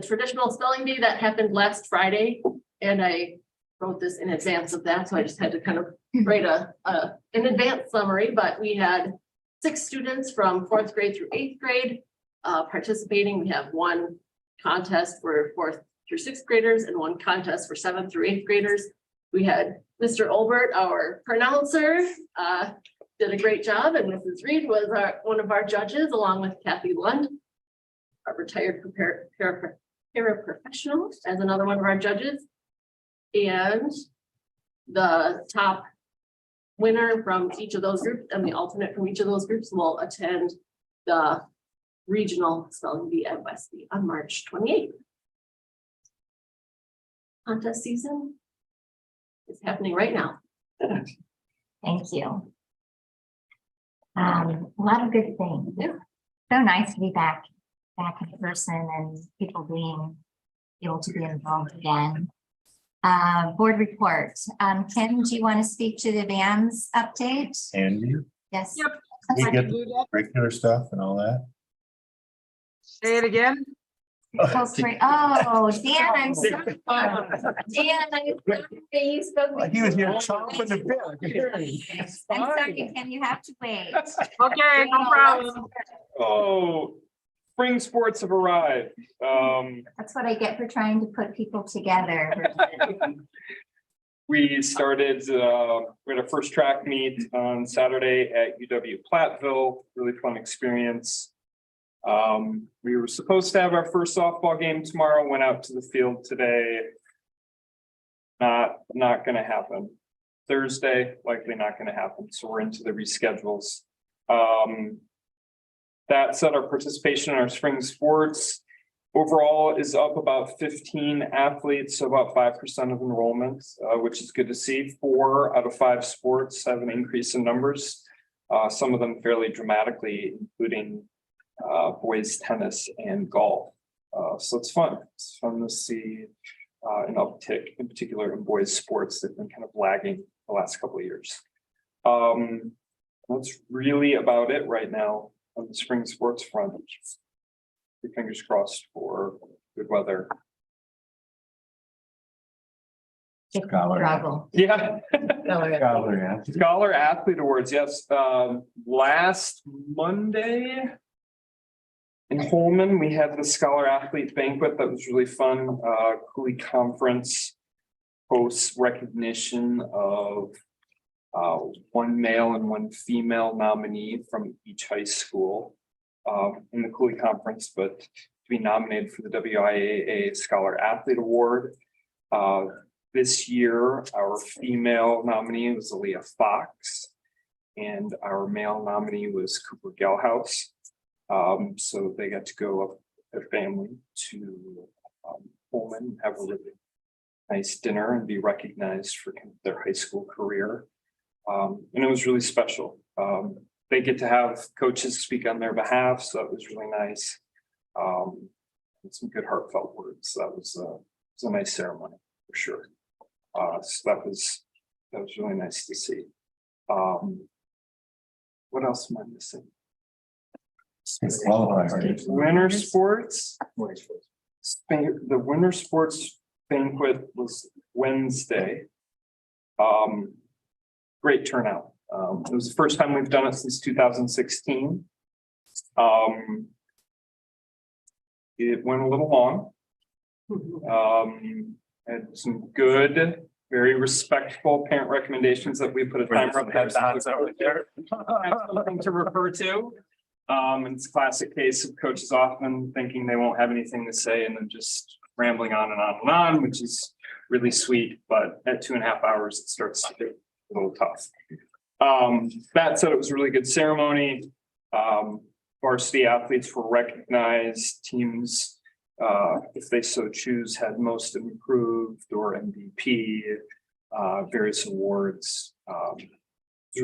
S12: traditional spelling bee that happened last Friday, and I wrote this in advance of that, so I just had to kind of write an advanced summary. But we had 6 students from 4th grade through 8th grade participating. We have 1 contest for 4th through 6th graders and 1 contest for 7th through 8th graders. We had Mr. Olbert, our pronouncer, did a great job, and Mrs. Reed was one of our judges, along with Kathy Lund. a retired paraprofessional as another one of our judges. And the top winner from each of those groups and the alternate from each of those groups will attend the regional spelling bee at Westby on March 28th. Contest season is happening right now.
S1: Thank you. A lot of good things. So nice to be back in person and people being able to be involved again. Board report. Kim, do you want to speak to the VAMS update?
S3: And you,
S1: Yes.
S3: we get the regular stuff and all that.
S6: Say it again.
S1: Oh, Dan, I'm so. Dan, I'm sorry you spoke.
S3: He was here chomping the bit.
S1: I'm sorry, Kim, you have to wait.
S6: Okay, no problem.
S14: Oh, spring sports have arrived.
S1: That's what I get for trying to put people together.
S14: We started, we had our first track meet on Saturday at UW Platteville, really fun experience. We were supposed to have our first softball game tomorrow, went out to the field today. Not gonna happen. Thursday, likely not gonna happen, so we're into the reschedules. That said, our participation in our spring sports overall is up about 15 athletes, so about 5% of enrollment, which is good to see. 4 out of 5 sports have an increase in numbers, some of them fairly dramatically, including boys tennis and golf. So it's fun. It's fun to see an uptick, in particular in boys sports that have been kind of lagging the last couple of years. That's really about it right now on the spring sports front. Your fingers crossed for good weather.
S1: Struggle.
S14: Yeah.
S3: Yeah.
S14: Scholar Athlete Awards, yes. Last Monday in Holman, we had the Scholar Athlete Banquet. That was really fun. Cooley Conference hosts recognition of one male and one female nominee from each high school in the Cooley Conference, but to be nominated for the WIAA Scholar Athlete Award. This year, our female nominee was Aaliyah Fox, and our male nominee was Cooper Gelhaus. So they got to go up with their family to Holman, have a really nice dinner and be recognized for kind of their high school career. And it was really special. They get to have coaches speak on their behalf, so that was really nice. And some good heartfelt words. That was a nice ceremony for sure. So that was really nice to see. What else am I missing? Winter sports. The winter sports banquet was Wednesday. Great turnout. It was the first time we've done it since 2016. It went a little long. Had some good, very respectful parent recommendations that we put a timer up there. Something to refer to. And it's a classic case of coaches often thinking they won't have anything to say and then just rambling on and on and on, which is really sweet. But at 2.5 hours, it starts to get a little tough. That said, it was a really good ceremony. Varsity athletes were recognized. Teams, if they so choose, had most improved or MVP, various awards. It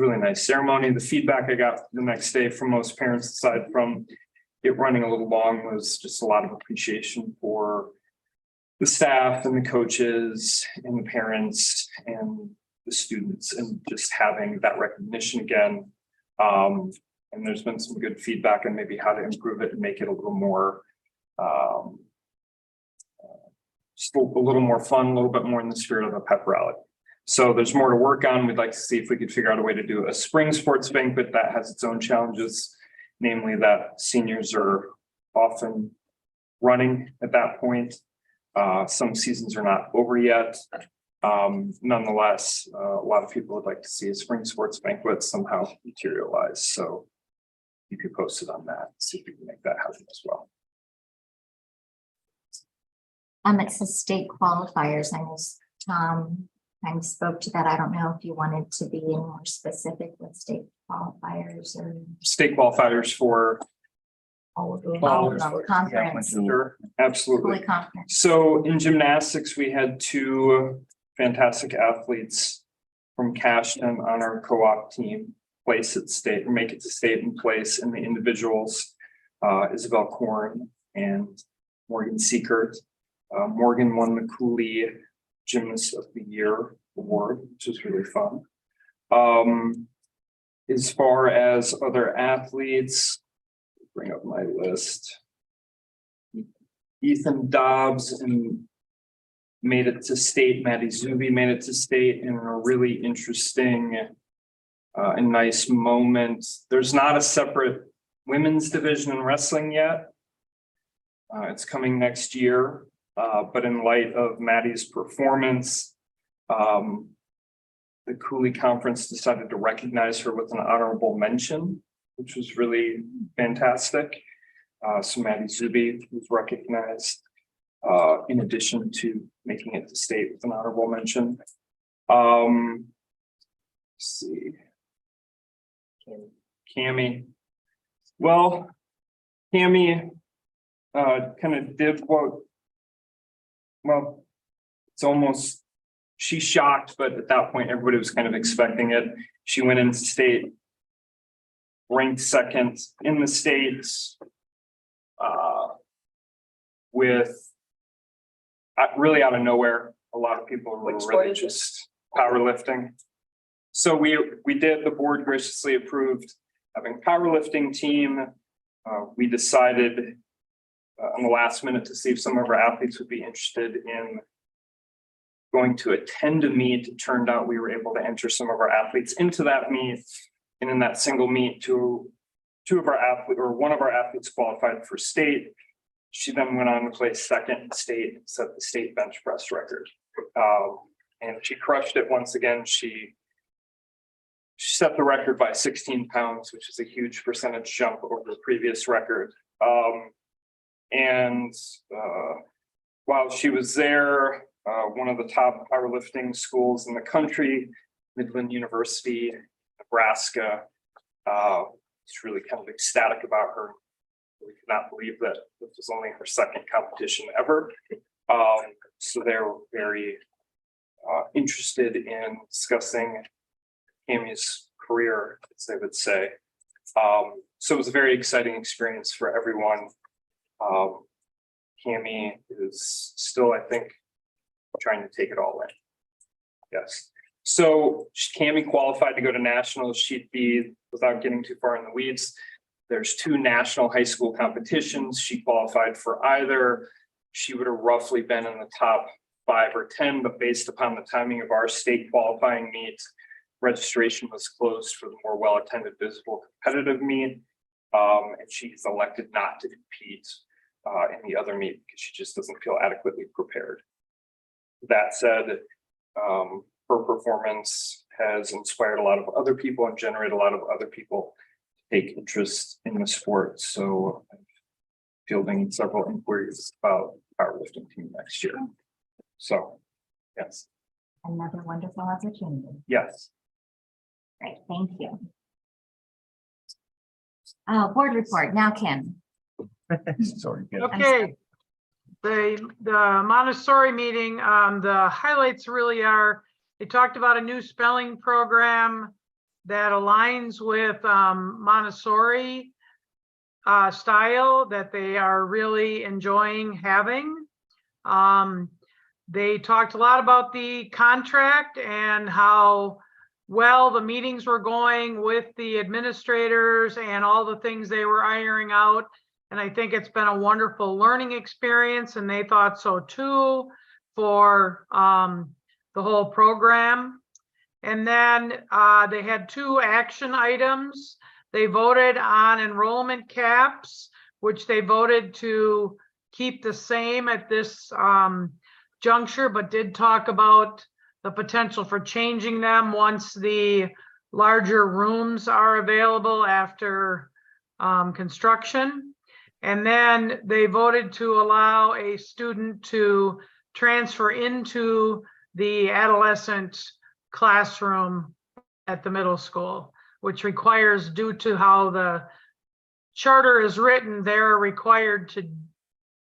S14: was a really nice ceremony. The feedback I got the next day from most parents, aside from it running a little long, was just a lot of appreciation for the staff and the coaches and the parents and the students, and just having that recognition again. And there's been some good feedback on maybe how to improve it and make it a little more just a little more fun, a little bit more in the spirit of a pep rally. So there's more to work on. We'd like to see if we could figure out a way to do a spring sports banquet that has its own challenges, namely that seniors are often running at that point. Some seasons are not over yet. Nonetheless, a lot of people would like to see a spring sports banquet somehow materialize. So keep you posted on that, see if we can make that happen as well.
S1: It's the state qualifiers. I know Tom kind of spoke to that. I don't know if you wanted to be any more specific with state qualifiers or
S14: State qualifiers for.
S1: all of them,
S14: Yeah,
S1: conference.
S14: Sure, absolutely.
S1: Fully conference.
S14: So in gymnastics, we had two fantastic athletes from Cashton on our co-op team place at state, or make it to state and place in the individuals, Isabel Korn and Morgan Seekert. Morgan won the Cooley Gymnast of the Year award, which was really fun. As far as other athletes, bring up my list. Ethan Dobbs and made it to state. Maddie Zuby made it to state in a really interesting and nice moment. There's not a separate women's division in wrestling yet. It's coming next year, but in light of Maddie's performance, the Cooley Conference decided to recognize her with an honorable mention, which was really fantastic. So Maddie Zuby was recognized in addition to making it to state with an honorable mention. Let's see. Cammie. Well, Cammie kind of did what, well, it's almost, she's shocked, but at that point, everybody was kind of expecting it. She went into state, ranked second in the states, with really out of nowhere. A lot of people were really just powerlifting. So we did, the board graciously approved having powerlifting team. We decided on the last minute to see if some of our athletes would be interested in going to attend a meet. It turned out we were able to enter some of our athletes into that meet. And in that single meet, two of our athletes, or one of our athletes qualified for state. She then went on to place second in state, set the state bench press record. And she crushed it once again. She set the record by 16 pounds, which is a huge percentage jump over the previous record. While she was there, one of the top powerlifting schools in the country, Midland University, Nebraska, was really kind of ecstatic about her. We could not believe that this was only her second competition ever. So they were very interested in discussing Cammie's career, as they would say. So it was a very exciting experience for everyone. Cammie is still, I think, trying to take it all in. Yes. So Cammie qualified to go to nationals. She'd be, without getting too far in the weeds, there's 2 national high school competitions. She qualified for either. She would have roughly been in the top 5 or 10, but based upon the timing of our state qualifying meet, registration was closed for the more well-attended visible competitive meet. And she's elected not to compete in the other meet because she just doesn't feel adequately prepared. That said, her performance has inspired a lot of other people and generated a lot of other people to take interest in the sport. So I'm fielding several inquiries about powerlifting team next year. So, yes.
S1: Another wonderful opportunity.
S14: Yes.
S1: Great, thank you. Board report, now Kim.
S3: Sorry. Ken.
S19: Okay. The Montessori meeting, the highlights really are, they talked about a new spelling program that aligns with Montessori style that they are really enjoying having. They talked a lot about the contract and how well the meetings were going with the administrators and all the things they were ironing out. And I think it's been a wonderful learning experience, and they thought so too for the whole program. And then they had 2 action items. They voted on enrollment caps, which they voted to keep the same at this juncture, but did talk about the potential for changing them once the larger rooms are available after construction. And then they voted to allow a student to transfer into the adolescent classroom at the middle school, which requires, due to how the charter is written, they're required to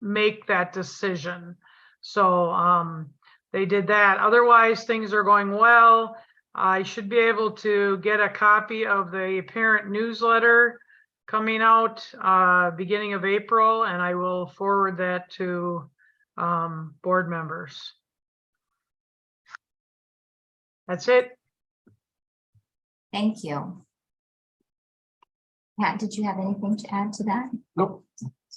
S19: make that decision. So they did that. Otherwise, things are going well. I should be able to get a copy of the parent newsletter coming out beginning of April, and I will forward that to board members. That's it.
S1: Thank you. Pat, did you have anything to add to that?
S18: Nope.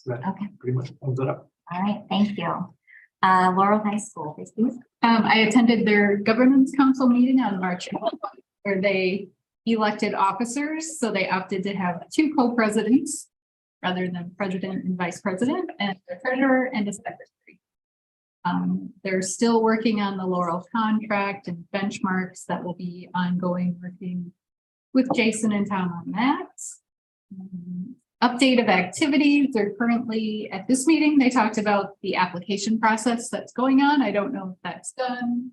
S1: Okay.
S18: Pretty much sums it up.
S1: All right, thank you. Laurel High School, please.
S16: I attended their governance council meeting on March 12th, where they elected officers. So they opted to have 2 co-presidents rather than president and vice president, and a treasurer and a secretary. They're still working on the Laurel contract and benchmarks that will be ongoing, working with Jason and Tom on that. Update of activities. They're currently at this meeting. They talked about the application process that's going on. I don't know if that's done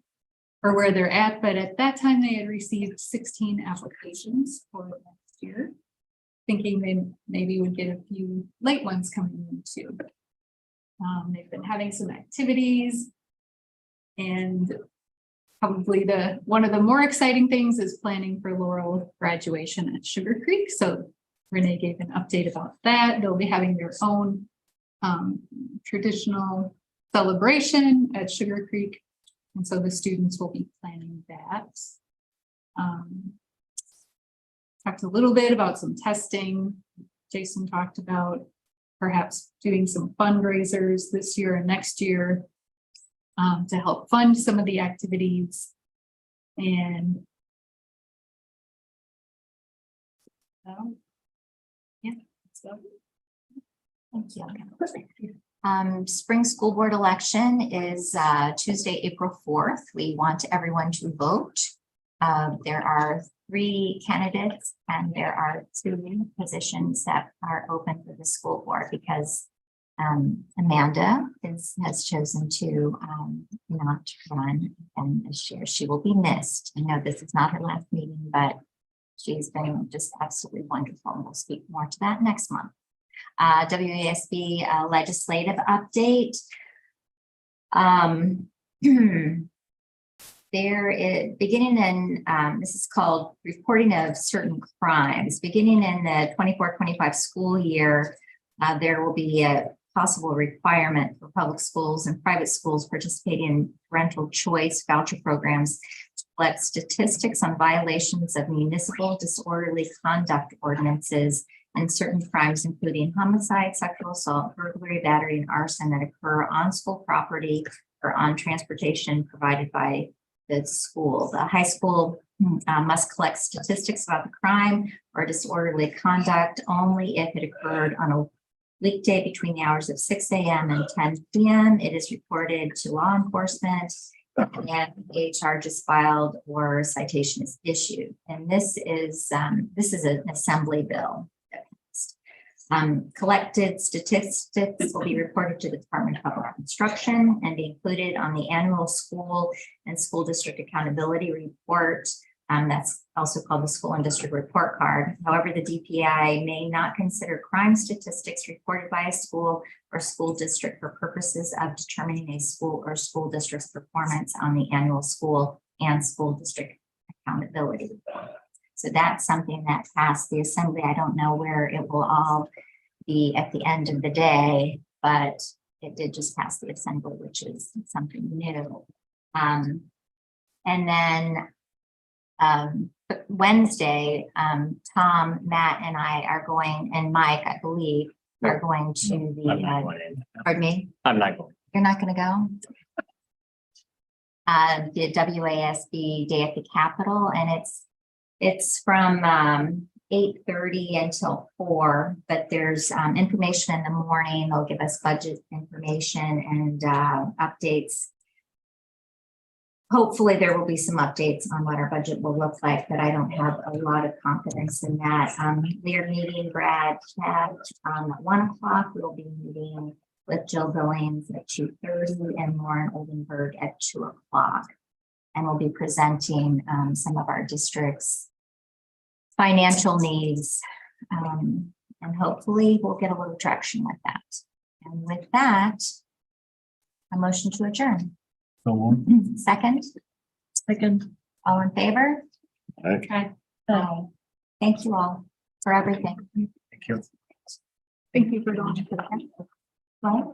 S16: or where they're at, but at that time they had received 16 applications for next year, thinking they maybe would get a few late ones coming in too. They've been having some activities, and probably one of the more exciting things is planning for Laurel graduation at Sugar Creek. So Renee gave an update about that. They'll be having their own traditional celebration at Sugar Creek. And so the students will be planning that. Talked a little bit about some testing. Jason talked about perhaps doing some fundraisers this year and next year to help fund some of the activities. And yeah, so
S1: thank you. Spring school board election is Tuesday, April 4th. We want everyone to vote. There are 3 candidates and there are 2 positions that are open for the school board because Amanda has chosen to not run, and this year she will be missed. I know this is not her last meeting, but she's been just absolutely wonderful. We'll speak more to that next month. WASB legislative update. There is beginning in, this is called reporting of certain crimes. Beginning in the 24-25 school year, there will be a possible requirement for public schools and private schools participating in parental choice voucher programs to collect statistics on violations of municipal disorderly conduct ordinances and certain crimes, including homicide, sexual assault, burglary, battery, and arson that occur on school property or on transportation provided by the school. The high school must collect statistics about the crime or disorderly conduct only if it occurred on a weekday between the hours of 6 a.m. and 10 p.m. It is reported to law enforcement and a charge is filed or a citation is issued. And this is an assembly bill. Collected statistics will be reported to the Department of Public Instruction and be included on the annual school and school district accountability report. That's also called the school and district report card. However, the DPI may not consider crime statistics reported by a school or school district for purposes of determining a school or school district's performance on the annual school and school district accountability. So that's something that passed the assembly. I don't know where it will all be at the end of the day, but it did just pass the assembly, which is something new. And then Wednesday, Tom, Matt, and I are going, and Mike, I believe, are going to the,
S17: I'm not going in.
S1: pardon me?
S17: I'm not going.
S1: You're not going to go? The WASB Day at the Capitol, and it's from 8:30 until 4, but there's information in the morning. They'll give us budget information and updates hopefully there will be some updates on what our budget will look like, but I don't have a lot of confidence in that. We are meeting Brad at 1 o'clock. We'll be meeting with Jill Goings at 2:30 and Lauren Oldenburg at 2 o'clock. And we'll be presenting some of our district's financial needs. And hopefully we'll get a little traction with that. And with that, a motion to adjourn. Second?
S9: Second.
S1: All in favor?
S3: Okay.
S1: Aye. Thank you all for everything.
S3: Thank you.
S16: Thank you for going.
S1: Well,